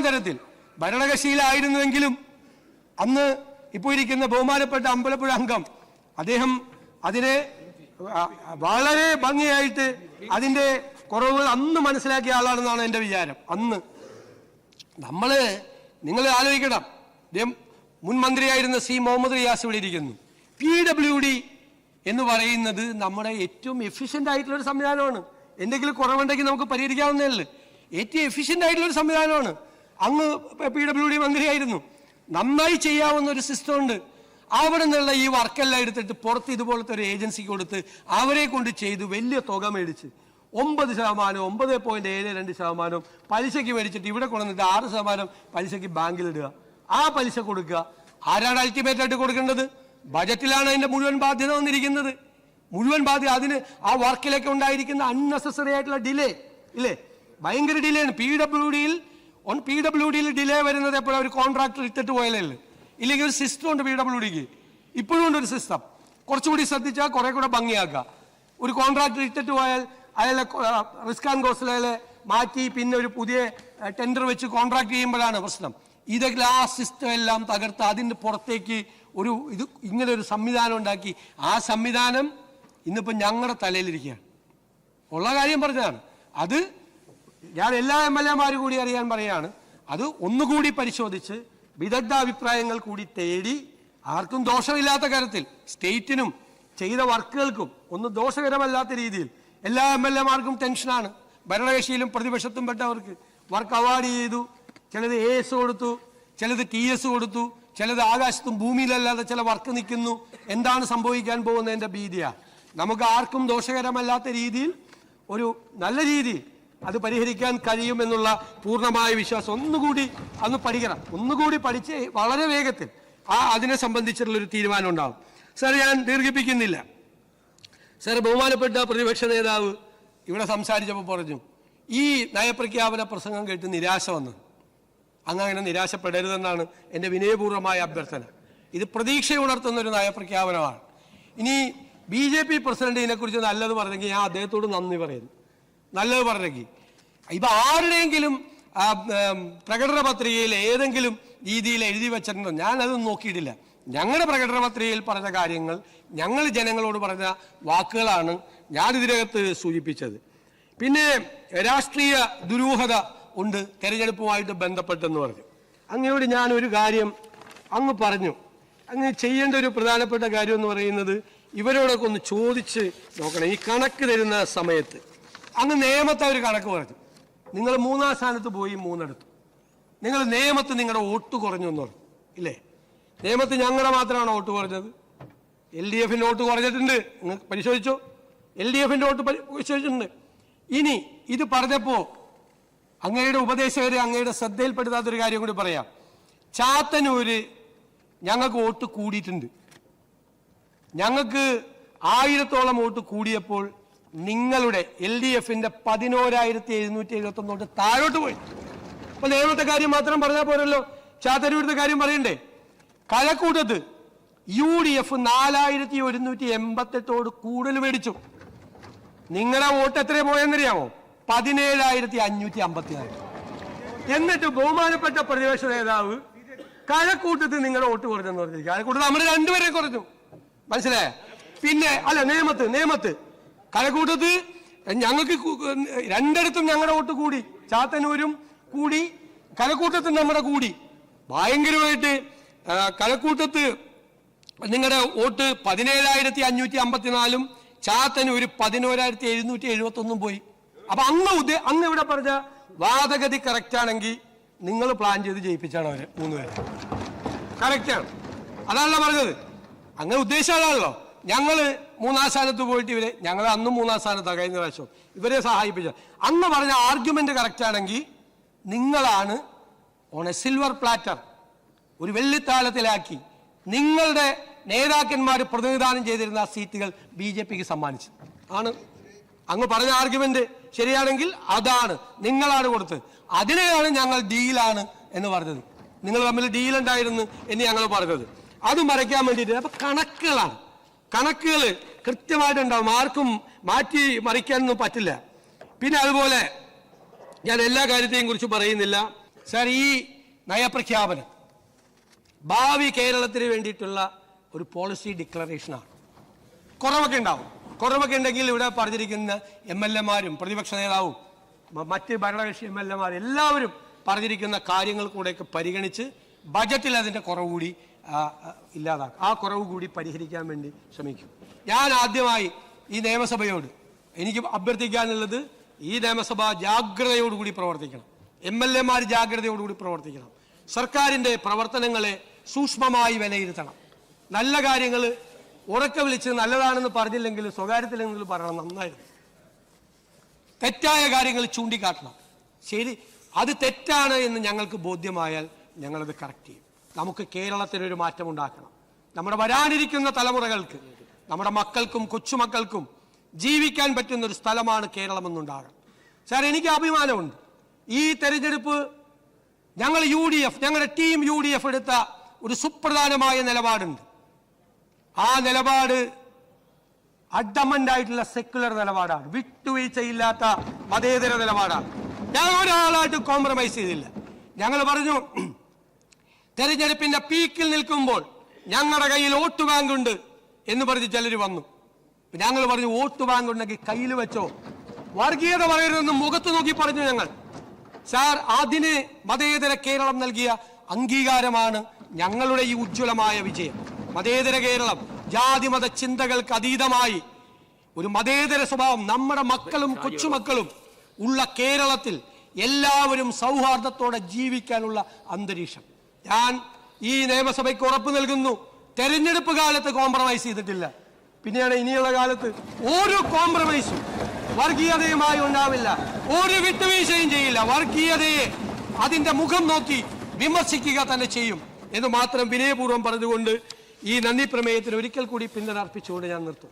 തരത്തിൽ ഭരണകക്ഷിയിലായിരുന്നുവെങ്കിലും അന്ന് ഇപ്പോൾ ഇരിക്കുന്ന ബഹുമാനപ്പെട്ട അമ്പലപ്പുഴ അംഗം അദ്ദേഹം അതിനെ വളരെ ഭംഗിയായിട്ട് അതിന്റെ കുറവുകൾ അന്ന് മനസ്സിലാക്കിയ ആളാണെന്നാണ് എൻ്റെ വിചാരം. അന്ന് നിങ്ങൾ ആലോചിക്കണം, മുൻ മന്ത്രിയായിരുന്ന C. മുഹമ്മദ് റിയാസ് ഇവിടെ ഇരിക്കുന്നു. PWD എന്ന് പറയുന്നത് നമ്മുടെ ഏറ്റവും എഫിഷ്യൻ്റ് ആയിട്ടുള്ള ഒരു സംവിധാനമാണ്. എന്തെങ്കിലും കുറവുണ്ടെങ്കിൽ നമുക്ക് പരിഹരിക്കാവുന്നതല്ലേ. ഏറ്റവും എഫിഷ്യൻ്റ് ആയിട്ടുള്ള ഒരു സംവിധാനമാണ്. അങ്ങ് PWD മന്ത്രിയായിരുന്നു. നന്നായി ചെയ്യാവുന്ന ഒരു സിസ്റ്റം ഉണ്ട്. അവിടെ നിന്നുള്ള ഈ വർക്കെല്ലാം എടുത്തിട്ട് പുറത്ത് ഇതുപോലത്തെ ഒരു ഏജൻസിക്ക് കൊടുത്ത് അവരെ കൊണ്ട് ചെയ്ത് വലിയ തുക മേടിച്ച് 9%, 9.72% പലിശയ്ക്ക് മേടിച്ചിട്ട് ഇവിടെ കൊണ്ടുവന്നിട്ട് 6% പലിശയ്ക്ക് ബാങ്കിലിടുക. ആ പലിശ കൊടുക്കുക. ആരാണ് അൾട്ടിമേറ്റ് ആയിട്ട് കൊടുക്കേണ്ടത്? ബജറ്റിലാണ് അതിന്റെ മുഴുവൻ ബാധ്യത വന്നിരിക്കുന്നത്. മുഴുവൻ ബാധ്യത അതിന് ആ വർക്കിലൊക്കെ ഉണ്ടായിരിക്കുന്ന അൺനെസസറി ആയിട്ടുള്ള ഡിലേ ഇല്ലേ, ഭയങ്കര ഡിലേ ആണ്. PWD-യിൽ ഡിലേ വരുന്നത് എപ്പോഴും ഒരു കോൺട്രാക്ടർ ഇട്ടിട്ട് പോയാലേ. ഇല്ലെങ്കിൽ ഒരു സിസ്റ്റം ഉണ്ട് PWD-ക്ക്, ഇപ്പോഴും ഉണ്ട് ഒരു സിസ്റ്റം. കുറച്ചുകൂടി ശ്രദ്ധിച്ചാൽ കുറെ കൂടെ ഭംഗിയാക്കുക. ഒരു കോൺട്രാക്ടർ ഇട്ടിട്ട് പോയാൽ അയാളെ റിസ്ക് ആൻഡ് കോസ്റ്റിൽ അയാളെ മാറ്റി പിന്നെ ഒരു പുതിയ ടെൻഡർ വെച്ച് കോൺട്രാക്ട് ചെയ്യുമ്പോഴാണ് പ്രശ്നം. ഇതെല്ലാം ആ സിസ്റ്റം എല്ലാം തകർത്ത് അതിൻ്റെ പുറത്തേക്ക് ഇങ്ങനെ ഒരു സംവിധാനം ഉണ്ടാക്കി. ആ സംവിധാനം ഇന്നിപ്പോൾ ഞങ്ങളുടെ തലയിലിരിക്കുകയാണ്. ഉള്ള കാര്യം പറഞ്ഞതാണ്. അത് ഞാൻ എല്ലാ MLA-മാരും കൂടി അറിയാൻ പറയാണ്. അത് ഒന്നുകൂടി പരിശോധിച്ച് വിദഗ്ധ അഭിപ്രായങ്ങൾ കൂടി തേടി ആർക്കും ദോഷമില്ലാത്ത കാര്യത്തിൽ സ്റ്റേറ്റിനും ചെയ്ത വർക്കുകൾക്കും ഒന്നും ദോഷകരമല്ലാത്ത രീതിയിൽ എല്ലാ MLA-മാർക്കും ടെൻഷനാണ്. ഭരണകക്ഷിയിലും പ്രതിപക്ഷത്തും പെട്ടവർക്ക് വർക്ക് അവാർഡ് ചെയ്തു. ചിലത് AS കൊടുത്തു, ചിലത് TS കൊടുത്തു, ചിലത് ആകാശത്തും ഭൂമിയിലല്ലാതെ ചില വർക്ക് നിൽക്കുന്നു. എന്താണ് സംഭവിക്കാൻ പോകുന്നതിൻ്റെ ഭീതിയാണ്. നമുക്ക് ആർക്കും ദോഷകരമല്ലാത്ത രീതിയിൽ ഒരു നല്ല രീതിയിൽ അത് പരിഹരിക്കാൻ കഴിയുമെന്നുള്ള പൂർണ്ണമായ വിശ്വാസം. ഒന്നുകൂടി പഠിക്കണം. ഒന്നുകൂടി പഠിച്ച് വളരെ വേഗത്തിൽ അതിനെ സംബന്ധിച്ചിട്ടുള്ളൊരു തീരുമാനം ഉണ്ടാവും. സാർ, ഞാൻ ദീർഘിപ്പിക്കുന്നില്ല. സാർ, ബഹുമാനപ്പെട്ട പ്രതിപക്ഷ നേതാവ് ഇവിടെ സംസാരിച്ചപ്പോൾ പറഞ്ഞു ഈ നയപ്രഖ്യാപന പ്രസംഗം കേട്ട് നിരാശ വന്നത്. അങ്ങനെ നിരാശപ്പെടരുതെന്നാണ് എൻ്റെ വിനയപൂർവ്വമായ അഭ്യർത്ഥന. ഇത് പ്രതീക്ഷ ഉണർത്തുന്ന ഒരു നയപ്രഖ്യാപനമാണ്. ഇനി BJP പ്രസിഡന്റിനെ കുറിച്ച് നല്ലത് പറഞ്ഞെങ്കിൽ ഞാൻ അദ്ദേഹത്തോട് നന്ദി പറയുന്നു. നല്ലത് പറഞ്ഞെങ്കിൽ ഇപ്പം ആരുടെയെങ്കിലും പ്രകടന പത്രികയിൽ ഏതെങ്കിലും രീതിയിൽ എഴുതി വെച്ചിട്ടുണ്ടോ? ഞാനതൊന്നും നോക്കിയിട്ടില്ല. ഞങ്ങളുടെ പ്രകടന പത്രികയിൽ പറഞ്ഞ കാര്യങ്ങൾ, ഞങ്ങൾ ജനങ്ങളോട് പറഞ്ഞ വാക്കുകളാണ് ഞാൻ ഇതിനകത്ത് സൂചിപ്പിച്ചത്. പിന്നെ രാഷ്ട്രീയ ദുരൂഹത ഉണ്ട് തെരഞ്ഞെടുപ്പുമായിട്ട് ബന്ധപ്പെട്ടെന്ന് പറഞ്ഞു. അങ്ങയോട് ഞാനൊരു കാര്യം അങ്ങ് പറഞ്ഞു. അങ്ങ് ചെയ്യേണ്ട ഒരു പ്രധാനപ്പെട്ട കാര്യം എന്ന് പറയുന്നത് ഇവരോടൊക്കെ ഒന്ന് ചോദിച്ച് നോക്കണം. ഈ കണക്ക് തരുന്ന സമയത്ത് അങ്ങ് നിയമത്തെ ഒരു കണക്ക് പറഞ്ഞു. നിങ്ങൾ 3-ാം സ്ഥാനത്ത് പോയി 3 എടുത്തു. നിങ്ങൾ നിയമത്ത് നിങ്ങളുടെ വോട്ട് കുറഞ്ഞു എന്ന് പറഞ്ഞു ഇല്ലേ? നിയമത്ത് ഞങ്ങളുടെ മാത്രമാണ് വോട്ട് കുറഞ്ഞത്. LDF-ന്റെ വോട്ട് കുറഞ്ഞിട്ടുണ്ട്. നിങ്ങൾ പരിശോധിച്ചോ? LDF-ന്റെ വോട്ട് പരിശോധിച്ചിട്ടുണ്ട്. ഇനി ഇത് പറഞ്ഞപ്പോൾ അങ്ങയുടെ ഉപദേശകരെ അങ്ങയുടെ ശ്രദ്ധയിൽപ്പെടുത്താത്തൊരു കാര്യം കൂടി പറയാം. ചാത്തന്നൂര് ഞങ്ങൾക്ക് വോട്ട് കൂടിയിട്ടുണ്ട്. ഞങ്ങൾക്ക് 1000-ഓളം വോട്ട് കൂടിയപ്പോൾ നിങ്ങളുടെ LDFന്റെ 11,771 വോട്ട് താഴോട്ട് പോയി. അപ്പൊ നേരത്തെ കാര്യം മാത്രം പറഞ്ഞാൽ പോരല്ലോ, ചാത്തന്നൂരത്തെ കാര്യം പറയണ്ടേ? കഴക്കൂട്ടത്ത് UDF 4,188 കൂടുതൽ മേടിച്ചു. നിങ്ങളുടെ വോട്ട് എത്ര പോയെന്നറിയാമോ? 17,554. എന്നിട്ട് ബഹുമാനപ്പെട്ട പ്രതിപക്ഷ നേതാവ് കഴക്കൂട്ടത്ത് നിങ്ങളുടെ വോട്ട് കുറഞ്ഞെന്ന് പറഞ്ഞു. കഴക്കൂട്ടത്ത് നമ്മൾ രണ്ടുപേരെ കുറഞ്ഞു, മനസ്സിലായ? പിന്നെ അല്ല, നേമത്ത് കഴക്കൂട്ടത്ത് ഞങ്ങൾക്ക് രണ്ടിടത്തും ഞങ്ങളുടെ വോട്ട് കൂടി. ചാത്തന്നൂരും കൂടി, കഴക്കൂട്ടത്ത് നമ്മുടെ കൂടി ഭയങ്കരമായിട്ട്. കഴക്കൂട്ടത്ത് നിങ്ങളുടെ വോട്ട് 17,554, ചാത്തന്നൂര് 11,771 പോയി. അപ്പൊ അങ്ങ് ഇവിടെ പറഞ്ഞ വാദഗതി കറക്റ്റ് ആണെങ്കിൽ നിങ്ങൾ പ്ലാൻ ചെയ്ത് ജയിപ്പിച്ചാണ് അവര് 3 പേരെ. കറക്റ്റാണ്, അതാണല്ലോ പറഞ്ഞത്. അങ്ങനെ ഉദ്ദേശിച്ചാണല്ലോ ഞങ്ങള് 3-ാം സ്ഥാനത്ത് പോയിട്ട് ഞങ്ങൾ അന്നും 3-ാം സ്ഥാനത്താണ് കഴിഞ്ഞ പ്രാവശ്യം ഇവരെ സഹായിപ്പിച്ച. അന്ന് പറഞ്ഞ ആർഗ്യുമെന്റ് കറക്റ്റ് ആണെങ്കിൽ നിങ്ങളാണ് ഓൺ എ സിൽവർ പ്ലാറ്റർ, ഒരു വെള്ളിത്താളത്തിലാക്കി നിങ്ങളുടെ നേതാക്കന്മാർ പ്രതിനിധാനം ചെയ്തിരുന്ന ആ സീറ്റുകൾ BJPക്ക് സമ്മാനിച്ചു. ആണ് അങ്ങ് പറഞ്ഞ ആർഗ്യുമെന്റ് ശരിയാണെങ്കിൽ അതാണ് നിങ്ങളാണ് കൊടുത്തത്. അതിനെയാണ് ഞങ്ങൾ ഡീലാണ് എന്ന് പറഞ്ഞത്. നിങ്ങൾ തമ്മിൽ ഡീൽ ഉണ്ടായിരുന്നു എന്ന് ഞങ്ങൾ പറഞ്ഞത്. അത് മറയ്ക്കാൻ വേണ്ടിയിട്ട് അപ്പൊ കണക്കുകൾ കൃത്യമായിട്ടുണ്ടാവും, ആർക്കും മാറ്റി മറിക്കാനൊന്നും പറ്റില്ല. പിന്നെ അതുപോലെ ഞാൻ എല്ലാ കാര്യത്തെയും കുറിച്ച് പറയുന്നില്ല സാർ. ഈ നയപ്രഖ്യാപനം ഭാവി കേരളത്തിന് വേണ്ടിയിട്ടുള്ള ഒരു പോളിസി ഡിക്ലറേഷനാണ്. കുറവൊക്കെ ഉണ്ടാവും, കുറവൊക്കെ ഉണ്ടെങ്കിൽ ഇവിടെ പറഞ്ഞിരിക്കുന്ന MLA-മാരും പ്രതിപക്ഷ നേതാവും മറ്റ് ഭരണകക്ഷി MLA-മാർ എല്ലാവരും പറഞ്ഞിരിക്കുന്ന കാര്യങ്ങൾ കൂടെയൊക്കെ പരിഗണിച്ച് ബജറ്റിൽ അതിൻ്റെ കുറവ് കൂടി ഇല്ലാതാക്കും, ആ കുറവ് കൂടി പരിഹരിക്കാൻ വേണ്ടി ശ്രമിക്കും. ഞാൻ ആദ്യമായി ഈ നിയമസഭയോട് എനിക്ക് അഭ്യർത്ഥിക്കാനുള്ളത്, ഈ നിയമസഭ ജാഗ്രതയോടുകൂടി പ്രവർത്തിക്കണം, MLA-മാർ ജാഗ്രതയോടുകൂടി പ്രവർത്തിക്കണം, സർക്കാരിൻ്റെ പ്രവർത്തനങ്ങളെ സൂക്ഷ്മമായി വിലയിരുത്തണം. നല്ല കാര്യങ്ങൾ ഉറക്കെ വിളിച്ച് നല്ലതാണെന്ന് പറഞ്ഞില്ലെങ്കിൽ സ്വകാര്യത്തിലെങ്കിലും പറയണം, നന്നായിരുന്നു. തെറ്റായ കാര്യങ്ങൾ ചൂണ്ടിക്കാട്ടണം. ശരി, അത് തെറ്റാണ് എന്ന് ഞങ്ങൾക്ക് ബോധ്യമായാൽ ഞങ്ങളത് കറക്റ്റ് ചെയ്യും. നമുക്ക് കേരളത്തിനൊരു മാറ്റം ഉണ്ടാക്കണം. നമ്മുടെ വരാനിരിക്കുന്ന തലമുറകൾക്ക്, നമ്മുടെ മക്കൾക്കും കൊച്ചുമക്കൾക്കും ജീവിക്കാൻ പറ്റുന്ന ഒരു സ്ഥലമാണ് കേരളമെന്നുണ്ടാകണം. സാർ, എനിക്ക് അഭിമാനമുണ്ട്. ഈ തെരഞ്ഞെടുപ്പ് ഞങ്ങളുടെ ടീം UDF എടുത്ത ഒരു സുപ്രധാനമായ നിലപാടുണ്ട്. ആ നിലപാട് അഡമന്റ് ആയിട്ടുള്ള സെക്യുലർ നിലപാടാണ്, വിട്ടുവീഴ്ചയില്ലാത്ത മതേതര നിലപാടാണ്. ഞങ്ങൾ ഒരാളായിട്ട് കോംപ്രമൈസ് ചെയ്തില്ല. ഞങ്ങൾ പറഞ്ഞു, തെരഞ്ഞെടുപ്പിന്റെ പീക്കിൽ നിൽക്കുമ്പോൾ ഞങ്ങളുടെ കയ്യിൽ വോട്ട് ബാങ്ക് ഉണ്ട് എന്ന് പറഞ്ഞ് ചിലർ വന്നു. ഞങ്ങൾ പറഞ്ഞു, വോട്ട് ബാങ്ക് ഉണ്ടെങ്കിൽ കയ്യിൽ വെച്ചോ, വർഗീയത പറയരുതെന്ന് മുഖത്ത് നോക്കി പറഞ്ഞു ഞങ്ങൾ. സാർ, അതിന് മതേതര കേരളം നൽകിയ അംഗീകാരമാണ് ഞങ്ങളുടെ ഈ ഉജ്ജ്വലമായ വിജയം. മതേതര കേരളം, ജാതിമത ചിന്തകൾക്ക് അതീതമായി ഒരു മതേതര സ്വഭാവം നമ്മുടെ മക്കളും കൊച്ചുമക്കളും ഉള്ള കേരളത്തിൽ എല്ലാവരും സൗഹാർദ്ദത്തോടെ ജീവിക്കാനുള്ള അന്തരീക്ഷം. ഞാൻ ഈ നിയമസഭയ്ക്ക് ഉറപ്പ് നൽകുന്നു, തെരഞ്ഞെടുപ്പ് കാലത്ത് കോംപ്രമൈസ് ചെയ്തിട്ടില്ല. പിന്നെയാണ് ഇനിയുള്ള കാലത്ത് ഒരു കോംപ്രമൈസും വർഗീയതയുമായി ഉണ്ടാവില്ല, ഒരു വിട്ടുവീഴ്ചയും ചെയ്യില്ല. വർഗീയതയെ അതിന്റെ മുഖം നോക്കി വിമർശിക്കുക തന്നെ ചെയ്യും എന്ന് മാത്രം വിനയപൂർവ്വം പറഞ്ഞുകൊണ്ട് ഈ നന്ദി പ്രമേയത്തിന് ഒരിക്കൽ കൂടി പിന്തുണ അർപ്പിച്ചുകൊണ്ട് ഞാൻ നിർത്തും.